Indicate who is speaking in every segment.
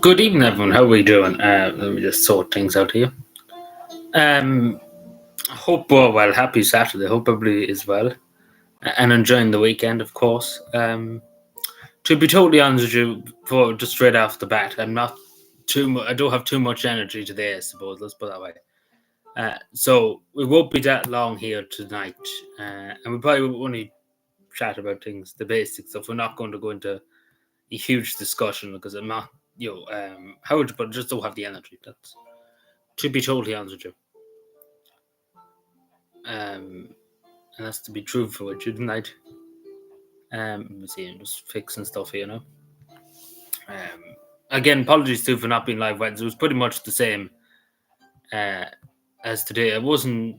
Speaker 1: Good evening, everyone. How are we doing? Let me just sort things out here. Um, hope well. Happy Saturday. Hope everybody is well and enjoying the weekend, of course. To be totally honest with you, for just straight off the bat, I'm not too. I don't have too much energy today. I suppose. Let's put it that way. So we won't be that long here tonight, and we probably will only chat about things, the basic stuff. We're not going to go into a huge discussion because I'm not. How would you put it? Just don't have the energy. That's to be totally honest with you. And that's to be truthful with you tonight. Let me see, I'm just fixing stuff here now. Again, apologies too for not being live Wednesday. It was pretty much the same uh, as today. I wasn't,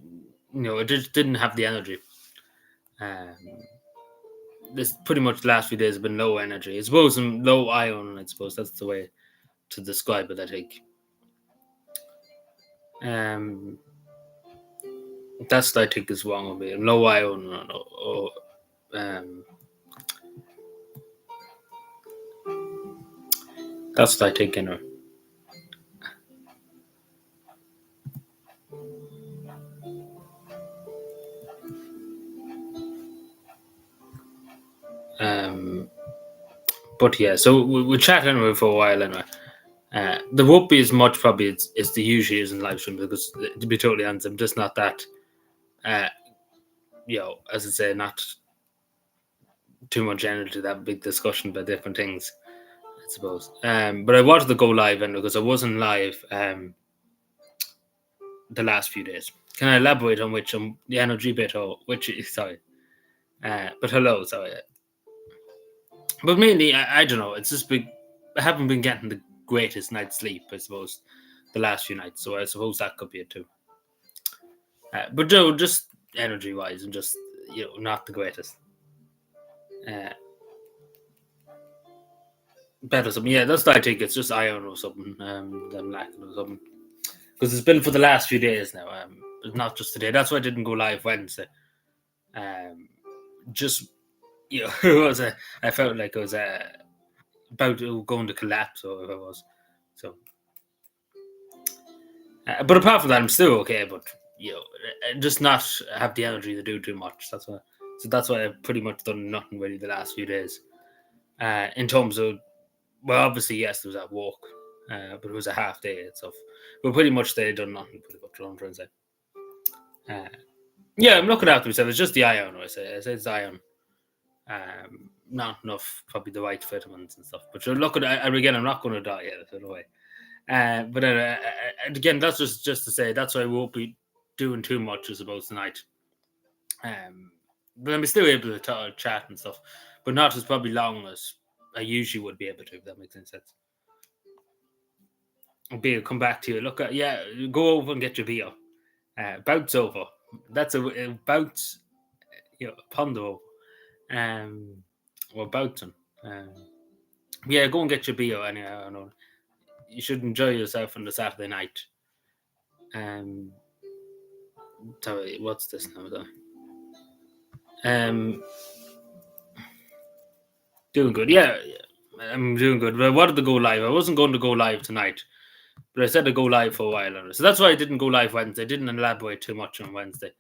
Speaker 1: I just didn't have the energy. Um, this pretty much the last few days have been low energy. I suppose I'm low iron. I suppose that's the way to describe it. I think. Um, that's what I think is wrong with me. Low iron or that's what I think anyway. But yeah, so we'll chat anyway for a while anyway. The won't be as much probably as the usually is in live stream because to be totally honest, I'm just not that, uh, as I say, not too much energy that big discussion about different things, I suppose. But I wanted to go live and because I wasn't live the last few days. Can I elaborate on which the energy bit or which? Sorry, but hello, sorry. But mainly, I don't know. It's just big. I haven't been getting the greatest night's sleep, I suppose, the last few nights. So I suppose that could be it too. But no, just energy wise, and just not the greatest. Uh, Better something. Yeah, that's what I think. It's just iron or something. That I'm lacking or something. Because it's been for the last few days now. But not just today. That's why I didn't go live Wednesday. Just it was I felt like it was about going to collapse or whatever it was. So, but apart from that, I'm still okay. But just not have the energy to do too much. That's why. So that's why I've pretty much done nothing really the last few days. In terms of, well, obviously yes, there was at work, but it was a half day and stuff. But pretty much they done nothing. Pretty much, what I'm trying to say. Yeah, I'm looking after myself. It's just the iron. I say it's iron. Not enough, probably the right vitamins and stuff. But you're looking at again. I'm not going to die yet. In a way. But again, that's just to say that's why I won't be doing too much, I suppose, tonight. But I'm still able to chat and stuff, but not as probably long as I usually would be able to. If that makes any sense. Beer, come back to you. Look at go over and get your beer. Bout's over. That's a bout. Ponder over. Or Boughton. Yeah, go and get your beer anyway. I don't know. You should enjoy yourself on the Saturday night. Sorry, what's this now? Though? Doing good. Yeah, I'm doing good. But I wanted to go live. I wasn't going to go live tonight, but I said to go live for a while. So that's why I didn't go live Wednesday. I didn't elaborate too much on Wednesday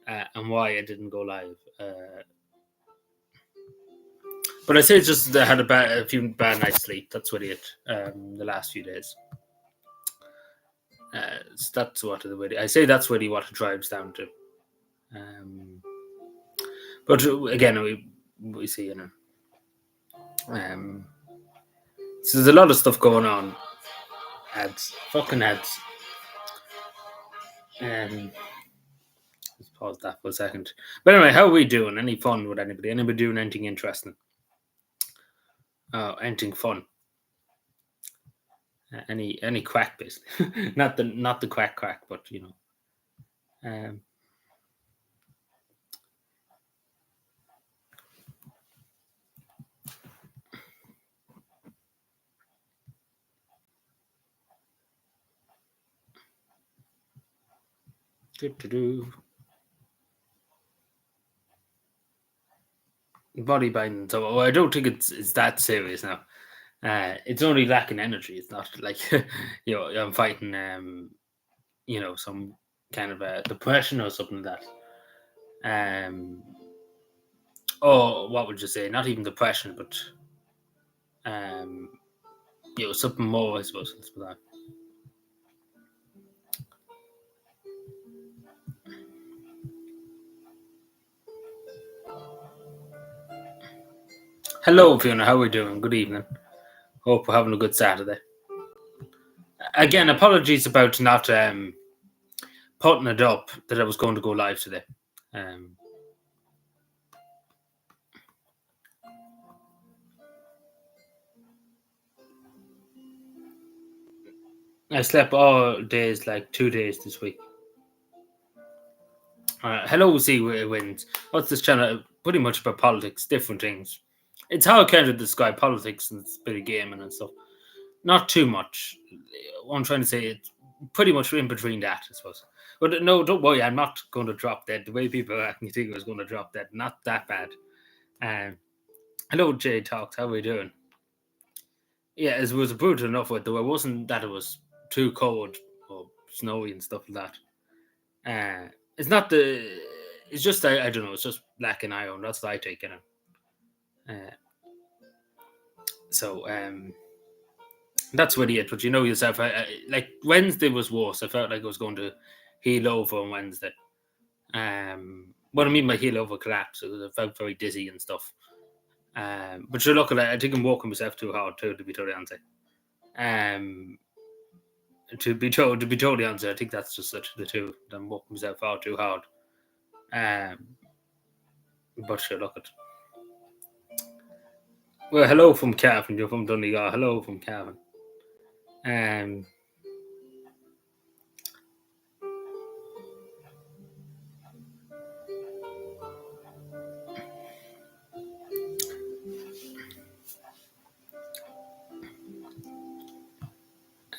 Speaker 1: and why I didn't go live. But I say it's just I had a few bad nights sleep. That's really it. The last few days. So that's what I say. That's really what it drives down to. But again, we see, so there's a lot of stuff going on. Fucking ads. Let's pause that for a second. But anyway, how are we doing? Any fun with anybody? Anybody doing anything interesting? Oh, anything fun? Any crack, basically. not the crack, but do. body binding. So well, I don't think it's that serious now. It's only lacking energy. It's not like I'm fighting some kind of depression or something like that. Or what would you say? Not even depression, but um, something more. I suppose. Let's put that. Hello, Fiona. How are we doing? Good evening. Hope we're having a good Saturday. Again, apologies about not putting it up that I was going to go live today. Um, I slept all days, like 2 days this week. Hello, Sea Winds. What's this channel? Pretty much about politics, different things. It's how I kind of describe politics and it's a bit of gaming and stuff. Not too much. What I'm trying to say, it's pretty much in between that, I suppose. But no, don't worry, I'm not going to drop dead. The way people are acting, you think I was going to drop dead. Not that bad. Um, hello, Jay Talks. How are we doing? Yeah, it was brutal enough with though. It wasn't that it was too cold or snowy and stuff like that. It's not the. It's just I don't know. It's just black and iron. That's what I take in it. Uh, so that's really it. But you know yourself, like Wednesday was worse. I felt like I was going to heel over on Wednesday. What I mean by heel over collapse, I felt very dizzy and stuff. But you're looking at, I think I'm walking myself too hard too, to be totally honest. Um, to be totally honest, I think that's just such the two. I'm walking myself far too hard. Um, but sure, look at. Well, hello from Cavan. You're from Donegal. Hello from Cavan. Um,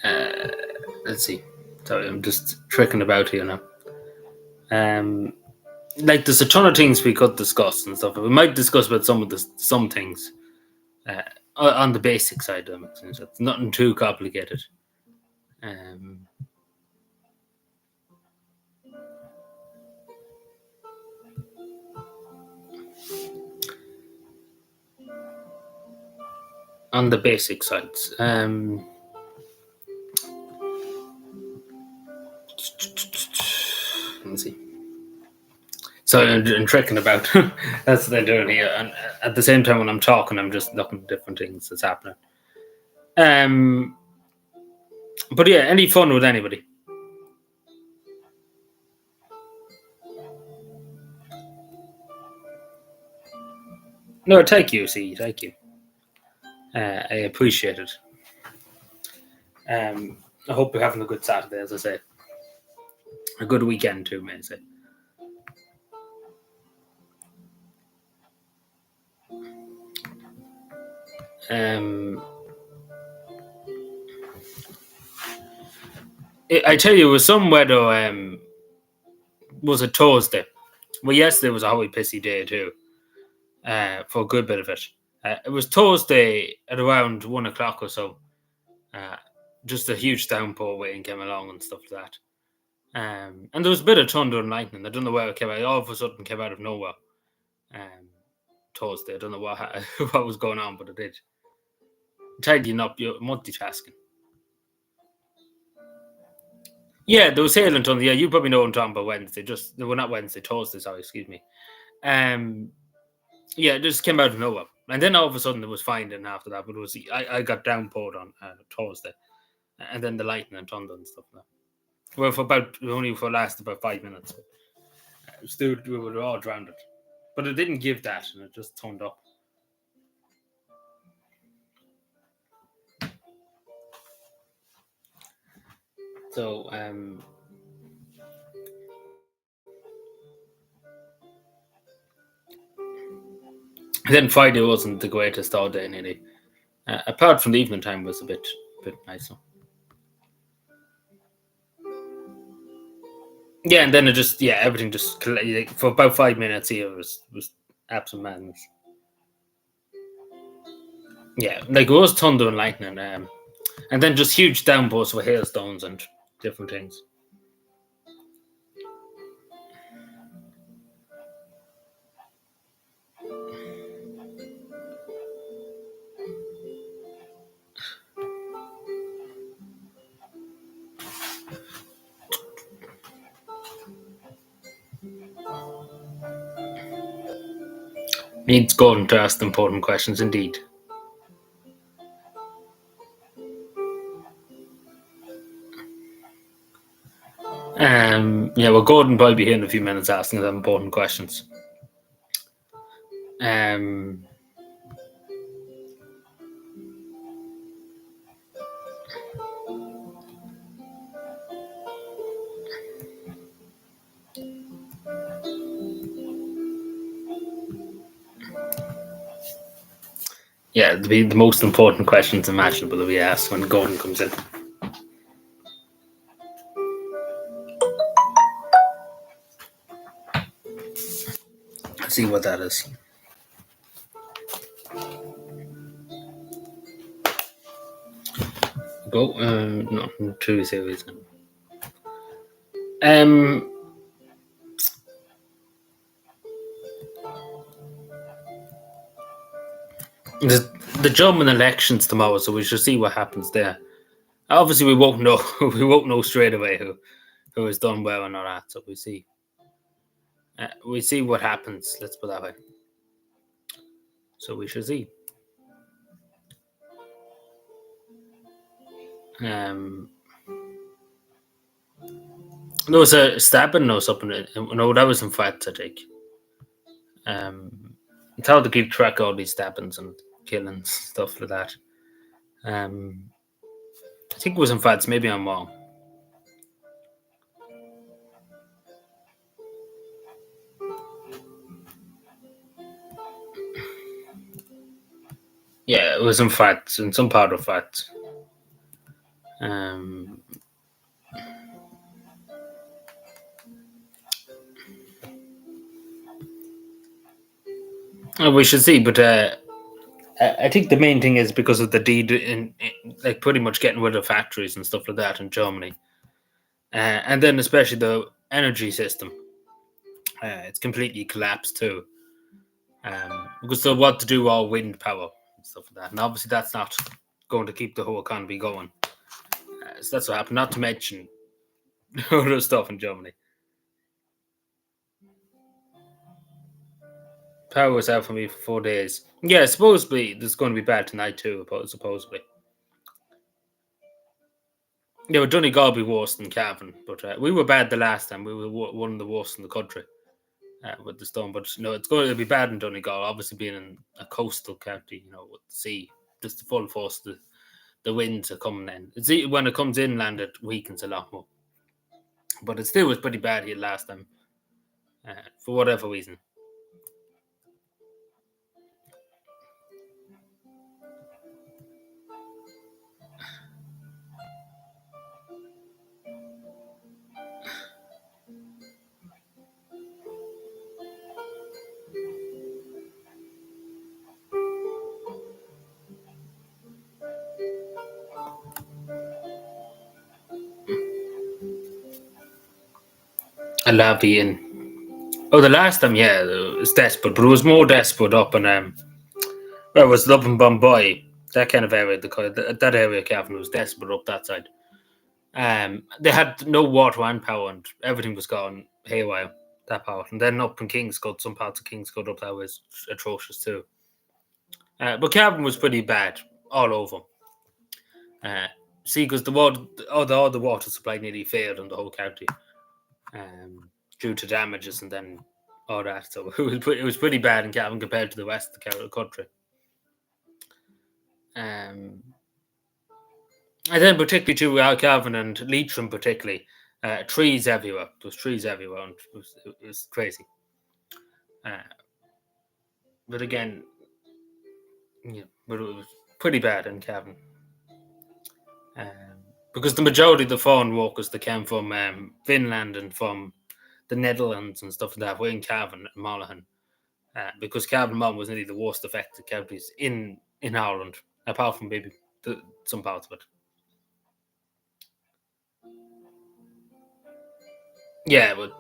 Speaker 1: uh, let's see. Sorry, I'm just tricking about here now. Like there's a ton of things we could discuss and stuff. We might discuss about some things uh, on the basic side of it. Since it's nothing too complicated. Um, on the basic sides. Let's see. So I'm tricking about. That's what I'm doing here, and at the same time when I'm talking, I'm just looking at different things that's happening. Um, but yeah, any fun with anybody? No, thank you. See, thank you. I appreciate it. I hope you're having a good Saturday, as I say, a good weekend too, may I say. Um, I tell you, it was some weather. Was it Thursday? Well, yesterday was a holy pissy day too. For a good bit of it. It was Thursday at around 1 o'clock or so. Uh, just a huge downpour waiting came along and stuff like that. And there was a bit of thunder and lightning. I don't know where it came out. All of a sudden, came out of nowhere. Thursday. I don't know what what was going on, but it did. Tidying up, you're multitasking. Yeah, there was hail and thunder. Yeah, you probably know what I'm talking about Wednesday. Just they were not Wednesday, Thursday. Sorry, excuse me. Um, yeah, it just came out of nowhere, and then all of a sudden it was fine. Then after that, but it was I got downpoured on Thursday, and then the lightning and thunder and stuff. Like that. Well, for about only for last about 5 minutes. Still, we were all drowned, but it didn't give that, and it just turned up. So then Friday wasn't the greatest all day, nearly. Apart from the evening time was a bit nicer. Yeah, and then it just everything just like, for about 5 minutes here was absolute madness. Yeah, like it was thunder and lightning, and then just huge downpours with hailstones and different things. Needs Gordon to ask the important questions indeed. Yeah, well, Gordon will be here in a few minutes asking them important questions. Um, yeah, it'll be the most important questions imaginable that we ask when Gordon comes in. Let's see what that is. Go, no, two series. Um, the, the German elections tomorrow, so we should see what happens there. Obviously, we won't know. We won't know straight away who has done well or not. So we see. We see what happens. Let's put that way. So we should see. There was a stabbing or something. No, that was in fact, I think. It's hard to keep track of all these stabbings and killings, stuff like that. I think it was in fact. Maybe I'm wrong. Yeah, it was in fact, in some part of fact. Um, we should see, but I think the main thing is because of the deed in like pretty much getting rid of factories and stuff like that in Germany, and then especially the energy system. It's completely collapsed too, because they want to do all wind power and stuff like that, and obviously that's not going to keep the whole economy going. So that's what happened. Not to mention other stuff in Germany. Power was out for me for 4 days. Yeah, supposedly there's going to be bad tonight too. Supposedly. Yeah, well, Donegal will be worse than Cavan, but we were bad the last time. We were one of the worst in the country with the storm. But no, it's going to be bad in Donegal. Obviously, being in a coastal county, with the sea, just the full force. The winds are coming in. When it comes inland, it weakens a lot more. But it still was pretty bad here last time, for whatever reason. A lobby in. Oh, the last time, yeah, it was desperate, but it was more desperate up in well, it was up in Bombay, that kind of area. That area, Cavan was desperate up that side. They had no water and power, and everything was gone haywire. That part, and then up in Kingscote, some parts of Kingscote up there was atrocious too. But Cavan was pretty bad all over. Uh, See, because the water, all the water supply nearly failed in the whole county, due to damages and then all that. So it was pretty bad in Cavan compared to the rest of the country. Um, and then particularly to Cavan and Leitrim, particularly, trees everywhere. There was trees everywhere, and it was crazy. Uh, but again, yeah, but it was pretty bad in Cavan. Because the majority of the foreign workers that came from Finland and from the Netherlands and stuff like that were in Cavan and Monaghan. Because Cavan and Monaghan was nearly the worst affected counties in in Ireland, apart from maybe some parts of it. Yeah, but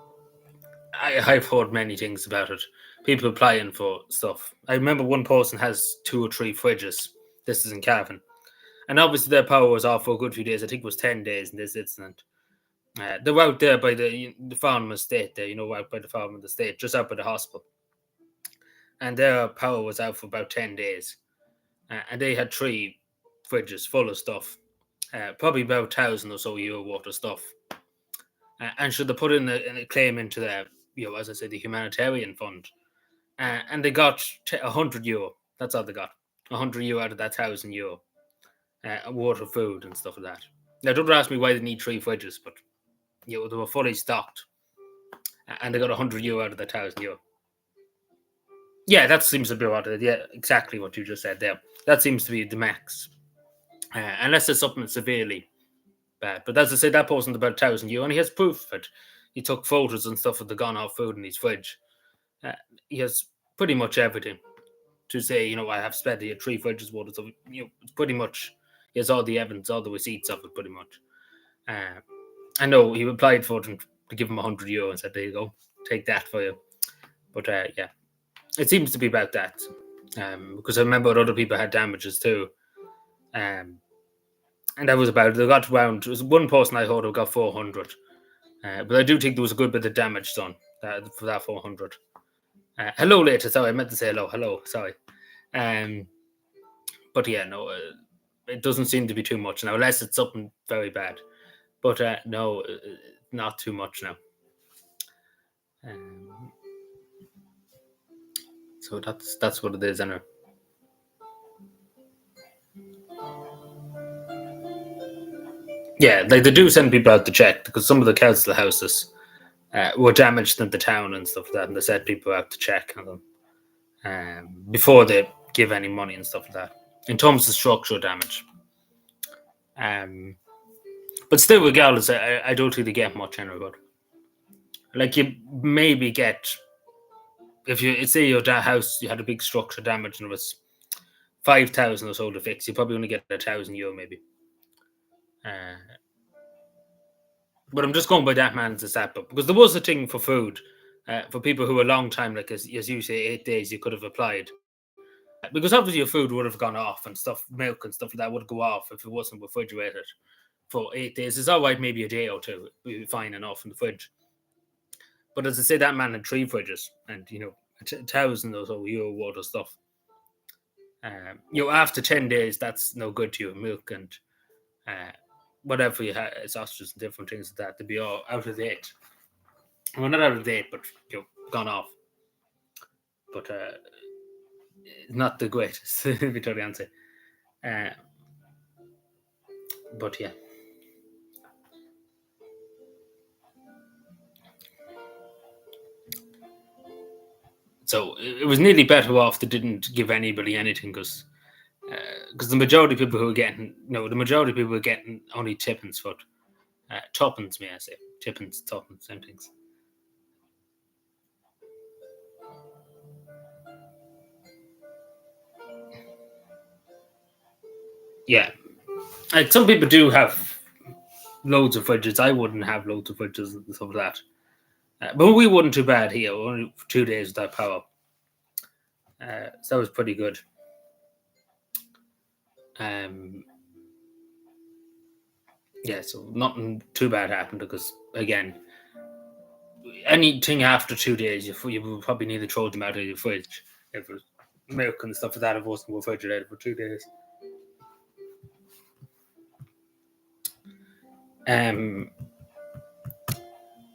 Speaker 1: I've heard many things about it. People applying for stuff. I remember one person has 2 or 3 fridges. This is in Cavan. And obviously their power was off for a good few days. I think it was 10 days in this incident. They were out there by the farm estate there, out by the farm estate, just out by the hospital. And their power was out for about 10 days. And they had 3 fridges full of stuff. Probably about 1,000 or so euro worth of stuff. And should they put in a claim into the, as I said, the humanitarian fund. And they got €100. That's all they got. €100 out of that €1,000 worth of food and stuff like that. Now, don't ask me why they need 3 fridges, but they were fully stocked, and they got €100 out of that €1,000. Yeah, that seems to be what it is. Yeah, exactly what you just said there. That seems to be the max, unless it's something severely bad. But as I say, that person's about €1,000, and he has proof of it. He took photos and stuff of the gone off food in his fridge. He has pretty much everything to say, I have spent 3 fridges worth of stuff. It's pretty much, he has all the evidence, all the receipts of it, pretty much. I know he applied for them to give him €100 and said, there you go, take that for you. But yeah, it seems to be about that. Because I remember other people had damages too. And that was about it. They got around, it was one person I heard who got 400. But I do think there was a good bit of damage done for that 400. Hello later, sorry, I meant to say hello. Hello, sorry. But yeah, no, it doesn't seem to be too much now, unless it's something very bad. But no, not too much now. So that's what it is, anyway. Yeah, like they do send people out to check because some of the council houses were damaged in the town and stuff like that, and they sent people out to check on them before they give any money and stuff like that. In terms of structural damage, but still, regardless, I don't really get much anyway. But like you maybe get if you say your house you had a big structural damage and it was 5,000 or so to fix, you probably only get €1,000 maybe. But I'm just going by that man's stat book because there was a thing for food for people who were a long time, like as you say, 8 days you could have applied. Because obviously your food would have gone off and stuff, milk and stuff like that would go off if it wasn't refrigerated for 8 days. It's all right, maybe a day or two, would be fine enough in the fridge. But as I say, that man had 3 fridges and, 1,000 or so euro worth of stuff. After 10 days, that's no good to you, milk and whatever you had, sausages and different things like that, to be all out of date. Well, not out of date, but gone off. But not the greatest, to be totally honest. But yeah. So it was nearly better off they didn't give anybody anything because the majority of people who were getting, the majority of people were getting only tippins for tuppence, may I say. Tippins, tuppence, same things. Yeah. Like some people do have loads of fridges. I wouldn't have loads of fridges and stuff like that. But we weren't too bad here. Only 2 days without power. So that was pretty good. Yeah, so nothing too bad happened because, again, anything after 2 days, you would probably need to throw them out of your fridge. If it was milk and stuff like that, if it wasn't refrigerated for 2 days.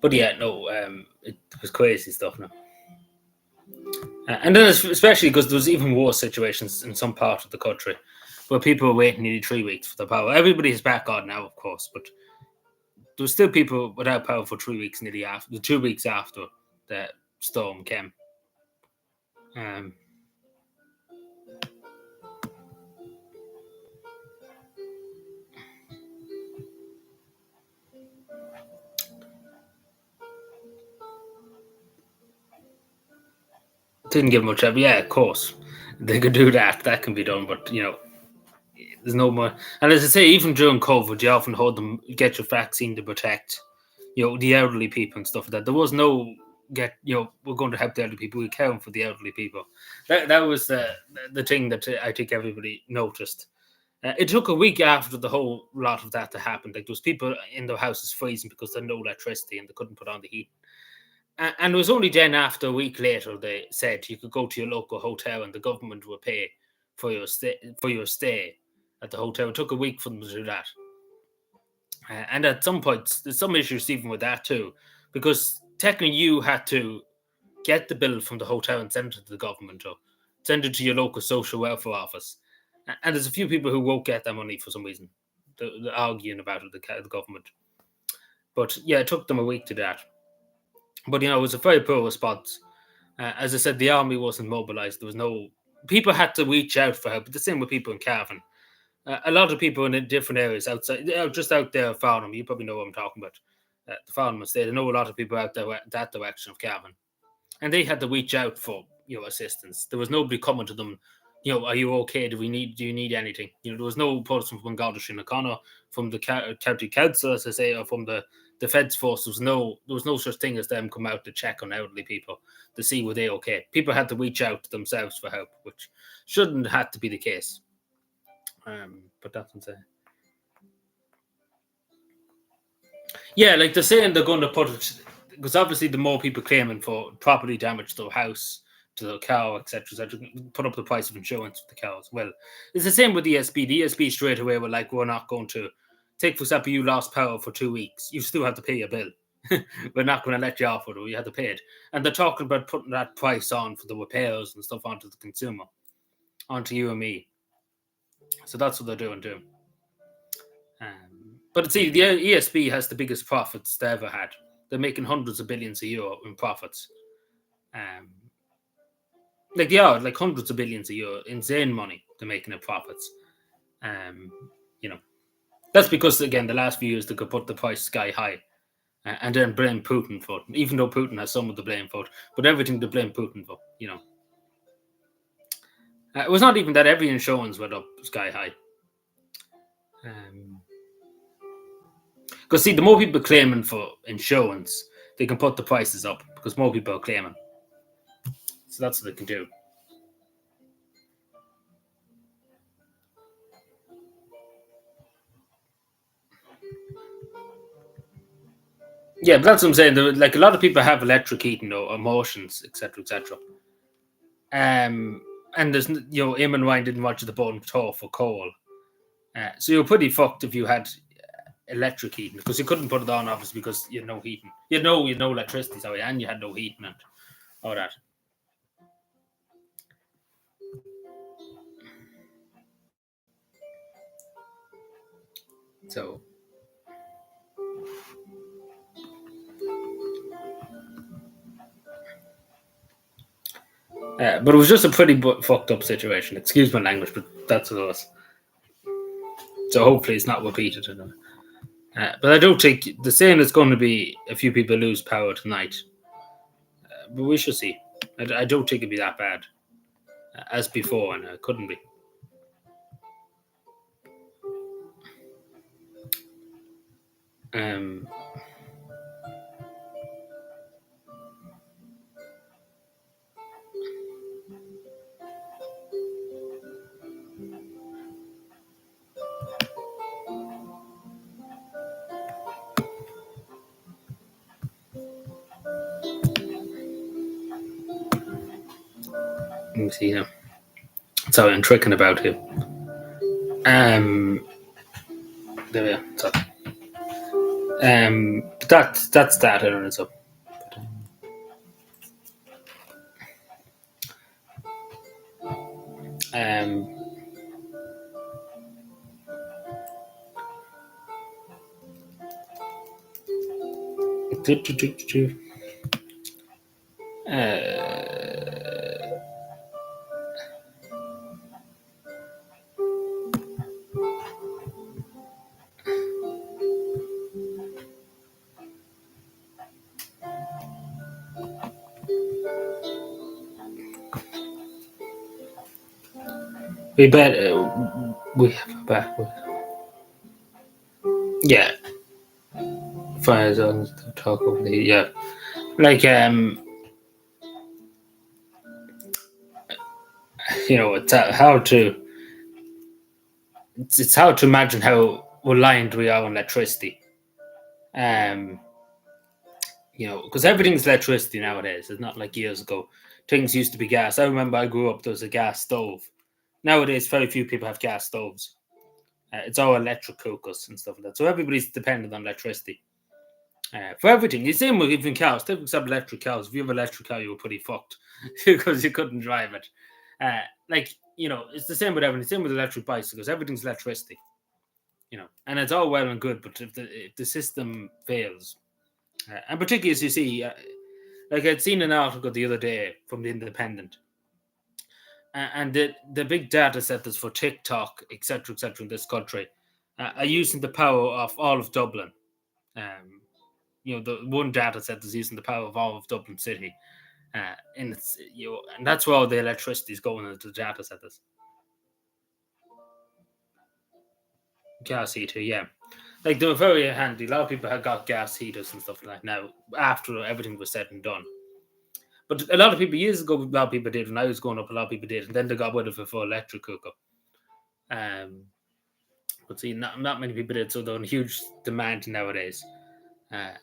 Speaker 1: But yeah, no, it was crazy stuff now. And then especially because there was even worse situations in some part of the country where people were waiting nearly 3 weeks for the power. Everybody's back on now, of course, but there were still people without power for 3 weeks, nearly after the 2 weeks after the storm came. Didn't give much up. Yeah, of course. They could do that. That can be done, but there's no more. And as I say, even during COVID, you often hold them get your vaccine to protect, the elderly people and stuff like that. There was no we're going to help the elderly people. We care for the elderly people. That was the thing that I think everybody noticed. It took a week after the whole lot of that to happen. Like there was people in their houses freezing because they had no electricity and they couldn't put on the heat. And it was only then, after a week later, they said you could go to your local hotel and the government would pay for your stay at the hotel. It took a week for them to do that. And at some points, there's some issues even with that too, because technically you had to get the bill from the hotel and send it to the government, or send it to your local social welfare office. And there's a few people who won't get that money for some reason. They're arguing about it, the government. But yeah, it took them a week to do that. But it was a very poor response. As I said, the army wasn't mobilized. There was no people had to reach out for help. But the same with people in Cavan. A lot of people in different areas outside, just out there, Farnham. You probably know what I'm talking about. The Farnham estate. I know a lot of people out there that direction of Cavan, and they had to reach out for assistance. There was nobody coming to them. Are you okay? Do you need anything? There was no person from Garda O'Connor, from the county council, as I say, or from the Feds force. There was no such thing as them come out to check on elderly people to see were they okay. People had to reach out to themselves for help, which shouldn't have to be the case. But that's insane. Yeah, like they're saying they're going to put it, because obviously the more people claiming for property damage to their house, to their cow, etc., put up the price of insurance for the cows. Well, it's the same with the ESB. The ESB straight away were like, we're not going to take, for example, you lost power for 2 weeks. You still have to pay your bill. We're not going to let you off with it. You have to pay it. And they're talking about putting that price on for the repairs and stuff onto the consumer, onto you and me. So that's what they're doing too. But see, the ESB has the biggest profits they ever had. They're making hundreds of billions a year in profits. Like they are, like hundreds of billions a year, insane money they're making in profits. That's because, again, the last few years they could put the price sky high, and then blame Putin for it. Even though Putin has some of the blame for it, but everything to blame Putin for. It was not even that every insurance went up sky high. Because see, the more people claiming for insurance, they can put the prices up because more people are claiming. So that's what they can do. Yeah, but that's what I'm saying. Like a lot of people have electric heating or emotions, etc., etc. And there's Eamon Ryan didn't watch the bone tour for coal, so you're pretty fucked if you had electric heating, because you couldn't put it on obviously because you had no heating, you had no electricity, sorry, and you had no heating and all that. So but it was just a pretty fucked up situation. Excuse my language, but that's what it was. So hopefully it's not repeated. But I don't think the saying is going to be a few people lose power tonight. But we shall see. I don't think it'd be that bad as before, and it couldn't be. Let me see now. Sorry, I'm tricking about here. There we are. Sorry. That's that. I don't know. So. We bet we have a back. Yeah, fire zones to talk over the yeah. Like it's how to it's hard to imagine how reliant we are on electricity. Um, because everything's electricity nowadays. It's not like years ago. Things used to be gas. I remember I grew up. There was a gas stove. Nowadays, very few people have gas stoves. It's all electric cookers and stuff like that. So everybody's dependent on electricity for everything. The same with even cars. Take for example, electric cars. If you have an electric car, you were pretty fucked because you couldn't drive it. It's the same with everything. Same with electric bicycles. Everything's electricity. And it's all well and good, but if the system fails, and particularly as you see, like I'd seen an article the other day from the Independent, and the big data centers for TikTok, etc., in this country are using the power of all of Dublin. Um, the one data set is using the power of all of Dublin City, and and that's where all the electricity is going into the data centers. Gas heater, yeah. Like they were very handy. A lot of people had got gas heaters and stuff like that now after everything was said and done. But a lot of people years ago, a lot of people did. When I was growing up, a lot of people did, and then they got rid of it for electric cooker. Um, but see, not many people did, so they're in huge demand nowadays. Uh,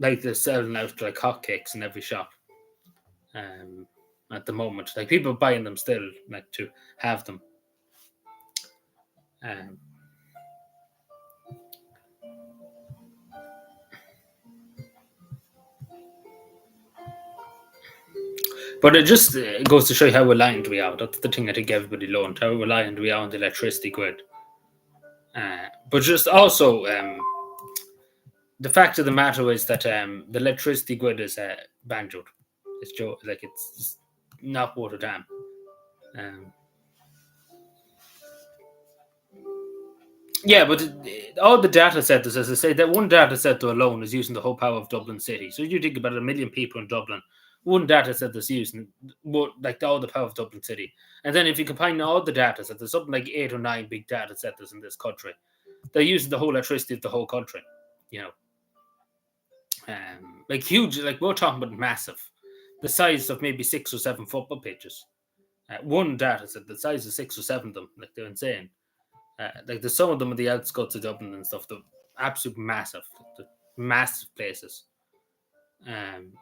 Speaker 1: like they're selling out like hotcakes in every shop. Um, at the moment, like people buying them still, like to have them. Um, but it just goes to show you how reliant we are. That's the thing I think everybody learned, how reliant we are on the electricity grid. But just also, the fact of the matter is that the electricity grid is banjoed. Like it's just not worth a damn. Um, yeah, but all the data centers, as I say, that one data center alone is using the whole power of Dublin City. So you think about 1 million people in Dublin, one data center is using like all the power of Dublin City. And then if you combine all the data centers, something like 8 or 9 big data centers in this country, they're using the whole electricity of the whole country. You know, like huge. Like we're talking about massive, the size of maybe 6 or 7 football pitches. One data set, the size of 6 or 7 of them, like they're insane. Like there's some of them on the outskirts of Dublin and stuff. They're absolutely massive, they're massive places. Um,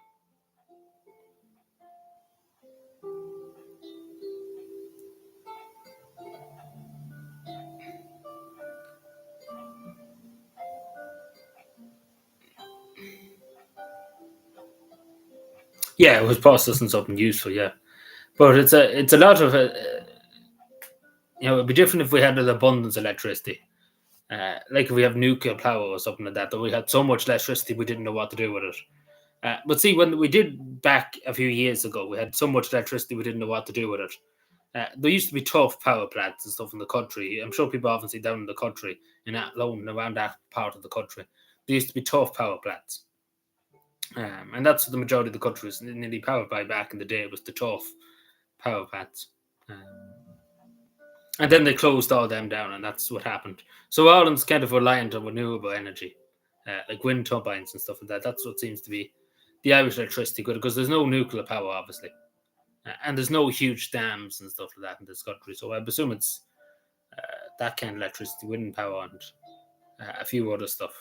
Speaker 1: yeah, it was processing something useful, yeah, but it's a lot of it'd be different if we had an abundance of electricity. Like if we have nuclear power or something like that, that we had so much electricity we didn't know what to do with it. But see, when we did back a few years ago, we had so much electricity we didn't know what to do with it. There used to be tough power plants and stuff in the country. I'm sure people often see down in the country, in that alone around that part of the country, there used to be tough power plants, and that's what the majority of the country was nearly powered by back in the day. It was the tough power plants, and then they closed all them down, and that's what happened. So Ireland's kind of reliant on renewable energy, like wind turbines and stuff like that. That's what seems to be the Irish electricity grid because there's no nuclear power, obviously. And there's no huge dams and stuff like that in this country. So I presume it's that kind of electricity, wind power, and a few other stuff.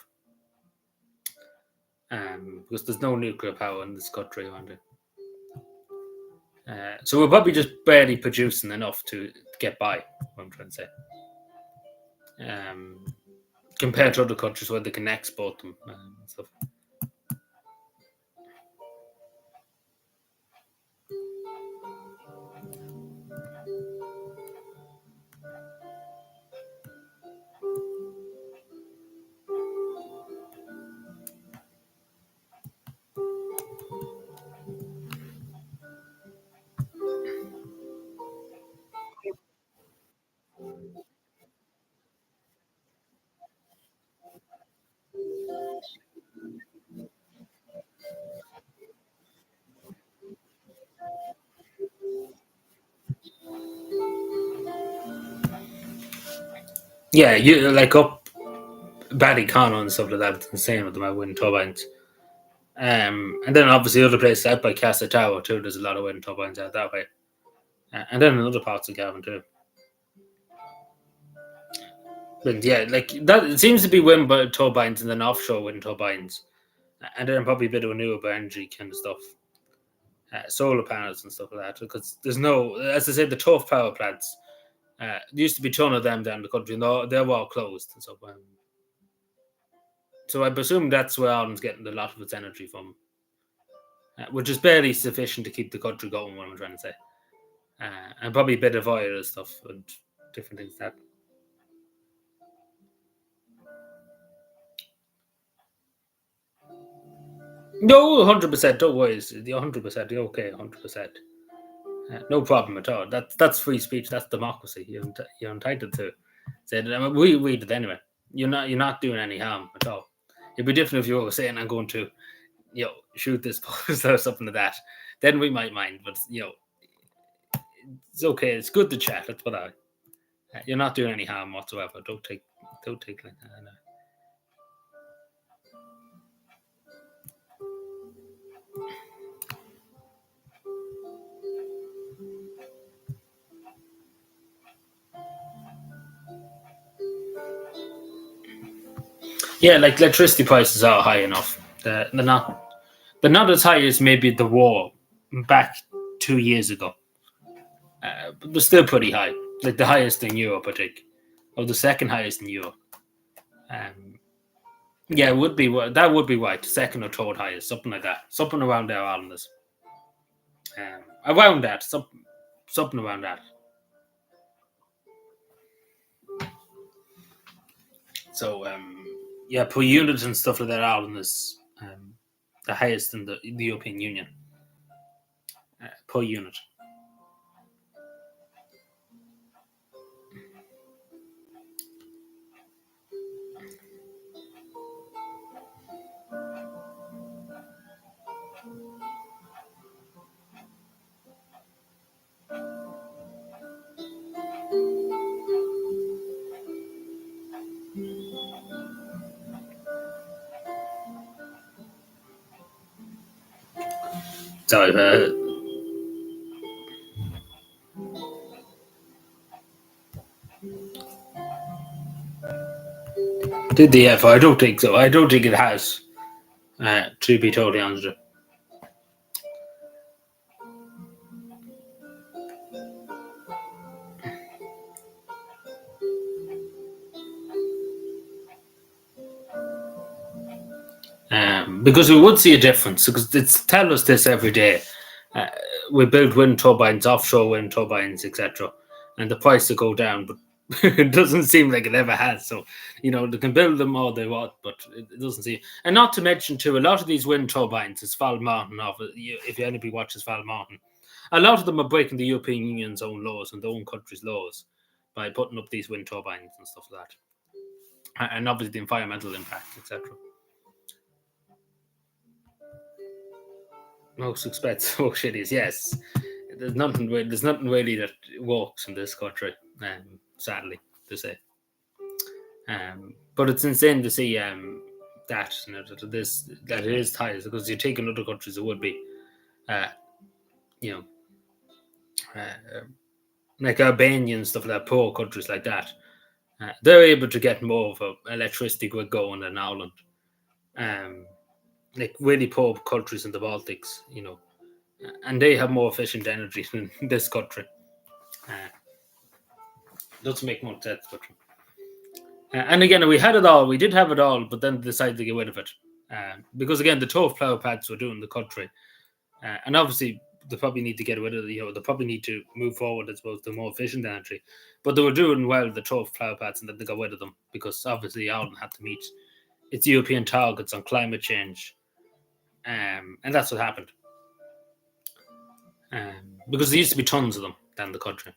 Speaker 1: Because there's no nuclear power in this country around it. So we're probably just barely producing enough to get by, what I'm trying to say. Um, Compared to other countries where they can export them and stuff. Yeah, you like up Ballyconnell and stuff like that. It's insane with the wind turbines. And then obviously other places out by Casa Tower too. There's a lot of wind turbines out that way, and then in other parts of Cavan too. But yeah, like that, it seems to be wind turbines and then offshore wind turbines, and then probably a bit of renewable energy kind of stuff, solar panels and stuff like that. Because there's no, as I said, the tough power plants. There used to be a ton of them down the country, and they're all closed and stuff. So I presume that's where Ireland's getting a lot of its energy from, which is barely sufficient to keep the country going. What I'm trying to say, and probably a bit of oil and stuff and different things that. No, 100%. Don't worry. The 100%. You're okay. 100%. No problem at all. That's free speech. That's democracy. You're entitled to say that. I mean, we read it anyway. You're not doing any harm at all. It'd be different if you were saying I'm going to shoot this post or something like that. Then we might mind. But it's okay. It's good to chat. That's what I. You're not doing any harm whatsoever. Don't take like that. Yeah, like electricity prices are high enough. They're not as high as maybe the war back 2 years ago. But they're still pretty high. Like the highest in Europe, I think, or the second highest in Europe. Um, yeah, it would be that would be right. Second or third highest, something like that. Something around there, Islanders. Around that, something around that. So yeah, per unit and stuff like that, Ireland is the highest in the European Union per unit. So did the F? I don't think so. I don't think it has. To be totally honest. With because we would see a difference because it's tell us this every day. Uh, we build wind turbines, offshore wind turbines, etc., and the price will go down, but it doesn't seem like it ever has. So, they can build them all they want, but it doesn't seem. And not to mention, too, a lot of these wind turbines, as Val Martin, if anybody watches Val Martin, a lot of them are breaking the European Union's own laws and their own country's laws by putting up these wind turbines and stuff like that, and obviously the environmental impact, etc. Most expensive shit is yes. There's nothing really that works in this country, sadly to say. But it's insane to see that it is ties because you take in other countries it would be, uh, you know, uh, like Albania and stuff like that, poor countries like that. They're able to get more of a electricity grid going than Ireland. Um, like really poor countries in the Baltics, and they have more efficient energy than this country. Uh, doesn't make much sense, but and again, we had it all. We did have it all, but then decided to get rid of it because again, the 12 flower pads were doing the country, and obviously they probably need to get rid of they probably need to move forward, I suppose, to more efficient energy. But they were doing well, the 12 flower pads, and then they got rid of them because obviously Ireland had to meet its European targets on climate change, and that's what happened. Because there used to be tons of them down the country.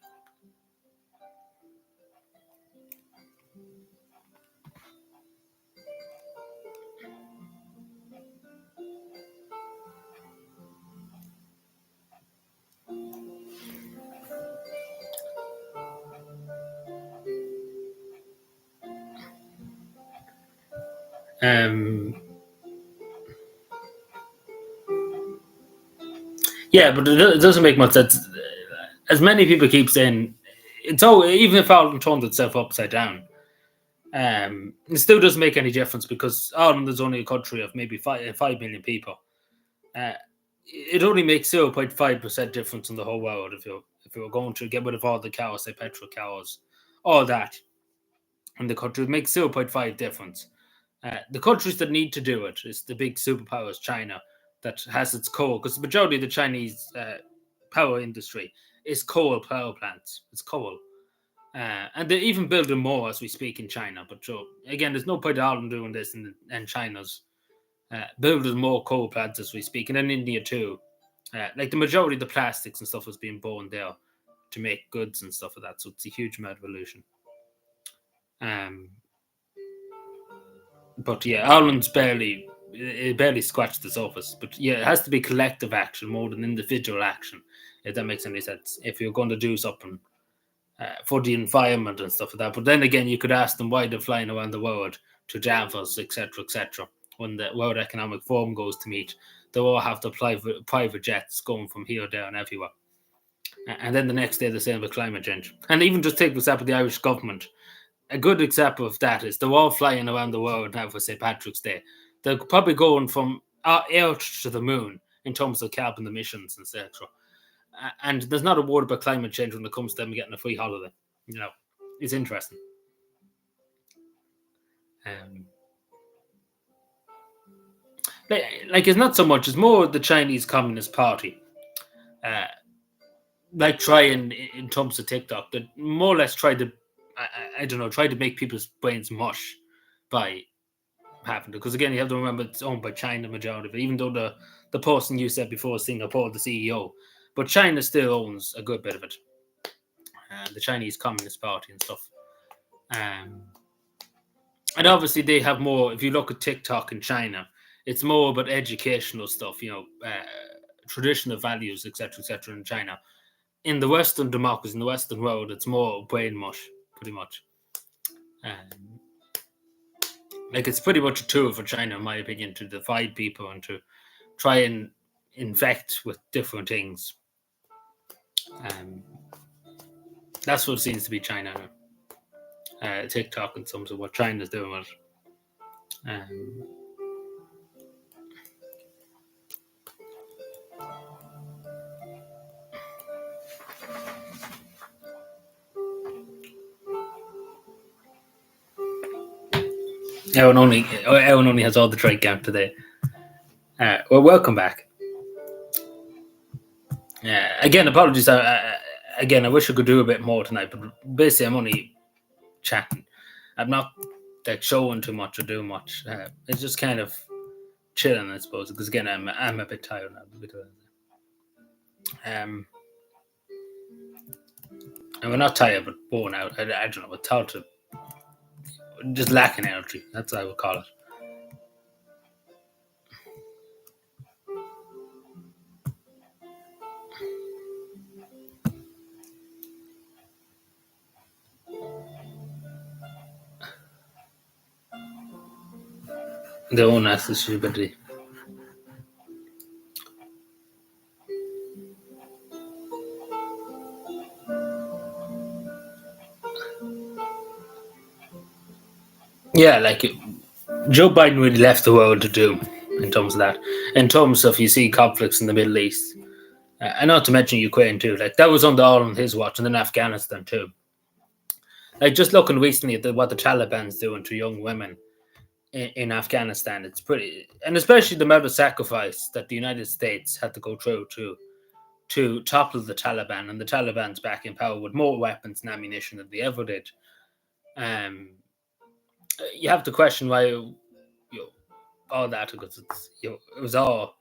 Speaker 1: Um, yeah, but it doesn't make much sense. As many people keep saying, it's all even if Ireland turned itself upside down, it still doesn't make any difference because Ireland is only a country of maybe 5 million people. Uh, it only makes 0.5% difference in the whole world if you're going to get rid of all the cows, say petrol cows, all that in the country. It makes 0.5 difference. The countries that need to do it is the big superpowers, China, that has its coal, because the majority of the Chinese power industry is coal power plants. It's coal. And they're even building more as we speak in China. But again, there's no point in Ireland doing this and China's building more coal plants as we speak, and in India too. Like the majority of the plastics and stuff is being burned there to make goods and stuff like that. So it's a huge amount of pollution. Um, but yeah, Ireland's barely scratched the surface. But yeah, it has to be collective action more than individual action, if that makes any sense. If you're going to do something for the environment and stuff like that. But then again, you could ask them why they're flying around the world to Davos, etc., etc. When the World Economic Forum goes to meet, they all have the private jets going from here, there, and everywhere. And then the next day, they're saying about climate change. And even just take the example of the Irish government. A good example of that is they're all flying around the world now for St. Patrick's Day. They're probably going from Earth to the moon in terms of carbon emissions, etc. And there's not a word about climate change when it comes to them getting a free holiday. It's interesting. Um, like it's not so much; it's more the Chinese Communist Party, uh, like trying in terms of TikTok, that more or less try to, I don't know, try to make people's brains mush by having to. Because again, you have to remember it's owned by China, majority of it. Even though the person you said before, Singapore, the CEO, but China still owns a good bit of it. The Chinese Communist Party and stuff. Um, and obviously, they have more. If you look at TikTok in China, it's more about educational stuff, traditional values, etc., etc. in China. In the Western democracy, in the Western world, it's more brain mush, pretty much. Um, like it's pretty much a tool for China, in my opinion, to divide people and to try and infect with different things. Um, that's what seems to be China now. TikTok and some of what China's doing with it. Aaron only has all the trade camp today. Well, welcome back. Again, apologies. Again, I wish I could do a bit more tonight, but basically, I'm only chatting. I'm not like showing too much or doing much. It's just kind of chilling, I suppose. Because again, I'm a bit tired now. And we're not tired, but worn out. I don't know. It's hard to just lacking energy. That's what I would call it. The own accessibility. Yeah, like Joe Biden really left the world to do in terms of that. In terms of you see conflicts in the Middle East, and not to mention Ukraine too. Like that was under all on his watch, and then Afghanistan too. Like just looking recently at what the Taliban's doing to young women in Afghanistan, it's pretty, and especially the amount of sacrifice that the United States had to go through to topple the Taliban, and the Taliban's back in power with more weapons and ammunition than they ever did. You have to question why all that, because it was all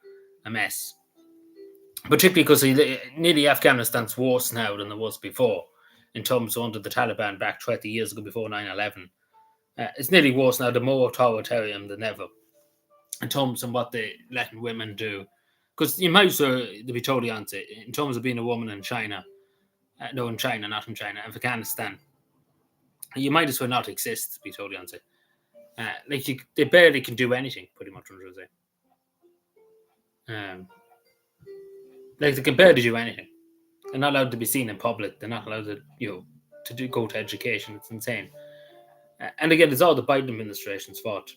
Speaker 1: a mess. Particularly because nearly Afghanistan's worse now than it was before, in terms of under the Taliban back 20 years ago before 9/11. It's nearly worse now, the more authoritarian than ever, in terms of what they're letting women do. Because you might as well, to be totally honest, in terms of being a woman in China, no, in China, not in China, Afghanistan, you might as well not exist, to be totally honest. They barely can do anything, pretty much, under the like they can barely do anything. They're not allowed to be seen in public. They're not allowed to, go to education. It's insane. And again, it's all the Biden administration's fault.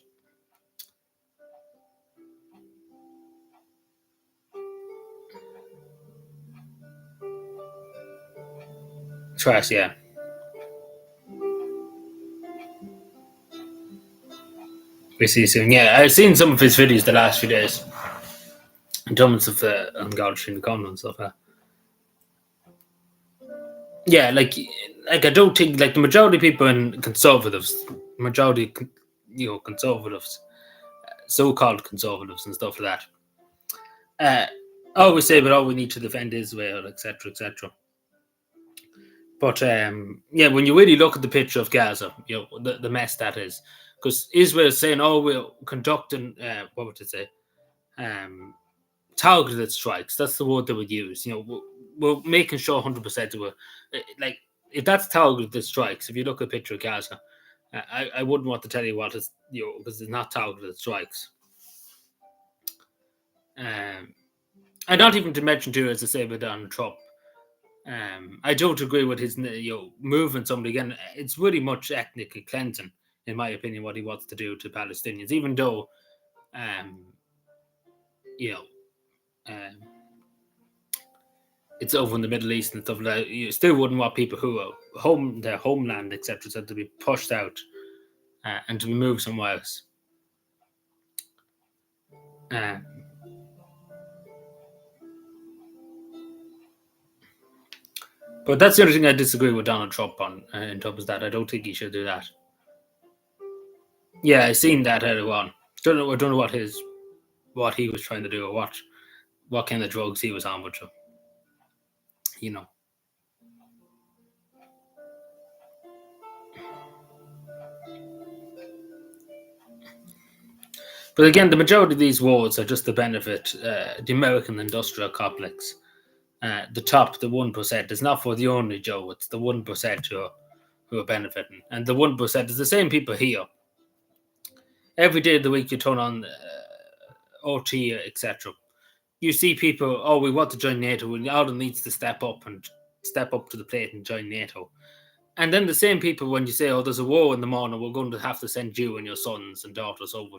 Speaker 1: Trash, yeah. We see soon. Yeah, I've seen some of his videos the last few days. In terms of engaging the comment and stuff. Yeah, like I don't think like the majority of people in conservatives, majority conservatives, so-called conservatives and stuff like that, always say, "But we need to defend Israel, etc., etc." But yeah, when you really look at the picture of Gaza, the mess that is, because Israel is saying, "Oh, we're conducting what would it say? Targeted strikes." That's the word they would use. We're making sure 100% we're like if that's targeted strikes. If you look at a picture of Gaza, I wouldn't want to tell you what it's because it's not targeted strikes. And not even to mention too, as I say, with Donald Trump. I don't agree with his moving somebody again. It's really much ethnic cleansing, in my opinion, what he wants to do to Palestinians. Even though, you know, um, it's over in the Middle East and stuff like that. You still wouldn't want people who are their homeland, etc., so to be pushed out and to be moved somewhere else. But that's the only thing I disagree with Donald Trump on in terms of that. I don't think he should do that. Yeah, I seen that earlier on. I don't know what he was trying to do or what kind of drugs he was on, but you know. But again, the majority of these wars are just to benefit the American industrial complex. The top, the 1%, is not for the only Joe. It's the 1% who are benefiting, and the 1% is the same people here. Every day of the week, you turn on OT, etc. You see people. Oh, we want to join NATO. And Ireland needs to step up to the plate and join NATO. And then the same people, when you say, "Oh, there's a war in the morning, we're going to have to send you and your sons and daughters over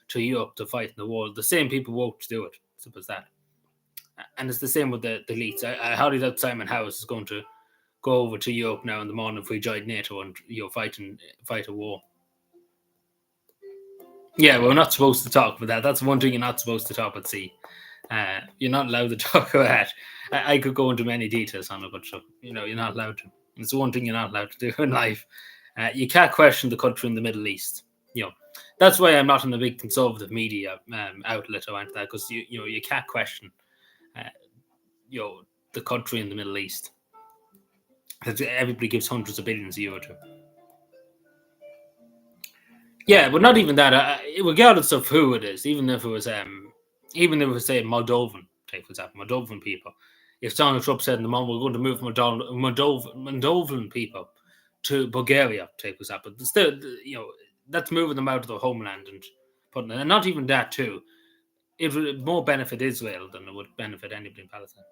Speaker 1: to Europe to fight in the war," the same people won't do it. Simple as that. And it's the same with the elites. I highly doubt Simon Harris is going to go over to Europe now in the morning if we join NATO and fight a war. Yeah, we're not supposed to talk about that. That's one thing you're not supposed to talk about. See, you're not allowed to talk about that. I could go into many details on it, but you're not allowed to. It's one thing you're not allowed to do in life. You can't question the country in the Middle East. That's why I'm not in a big conservative media outlet or anything, because you can't question the country in the Middle East. Everybody gives hundreds of billions a year to. Yeah, but not even that. Regardless of who it is, even if it was say Moldovan, take for example, Moldovan people. If Donald Trump said in the moment we're going to move Moldovan people to Bulgaria, take for example, still, that's moving them out of their homeland and putting it. And not even that too. It would more benefit Israel than it would benefit anybody in Palestine.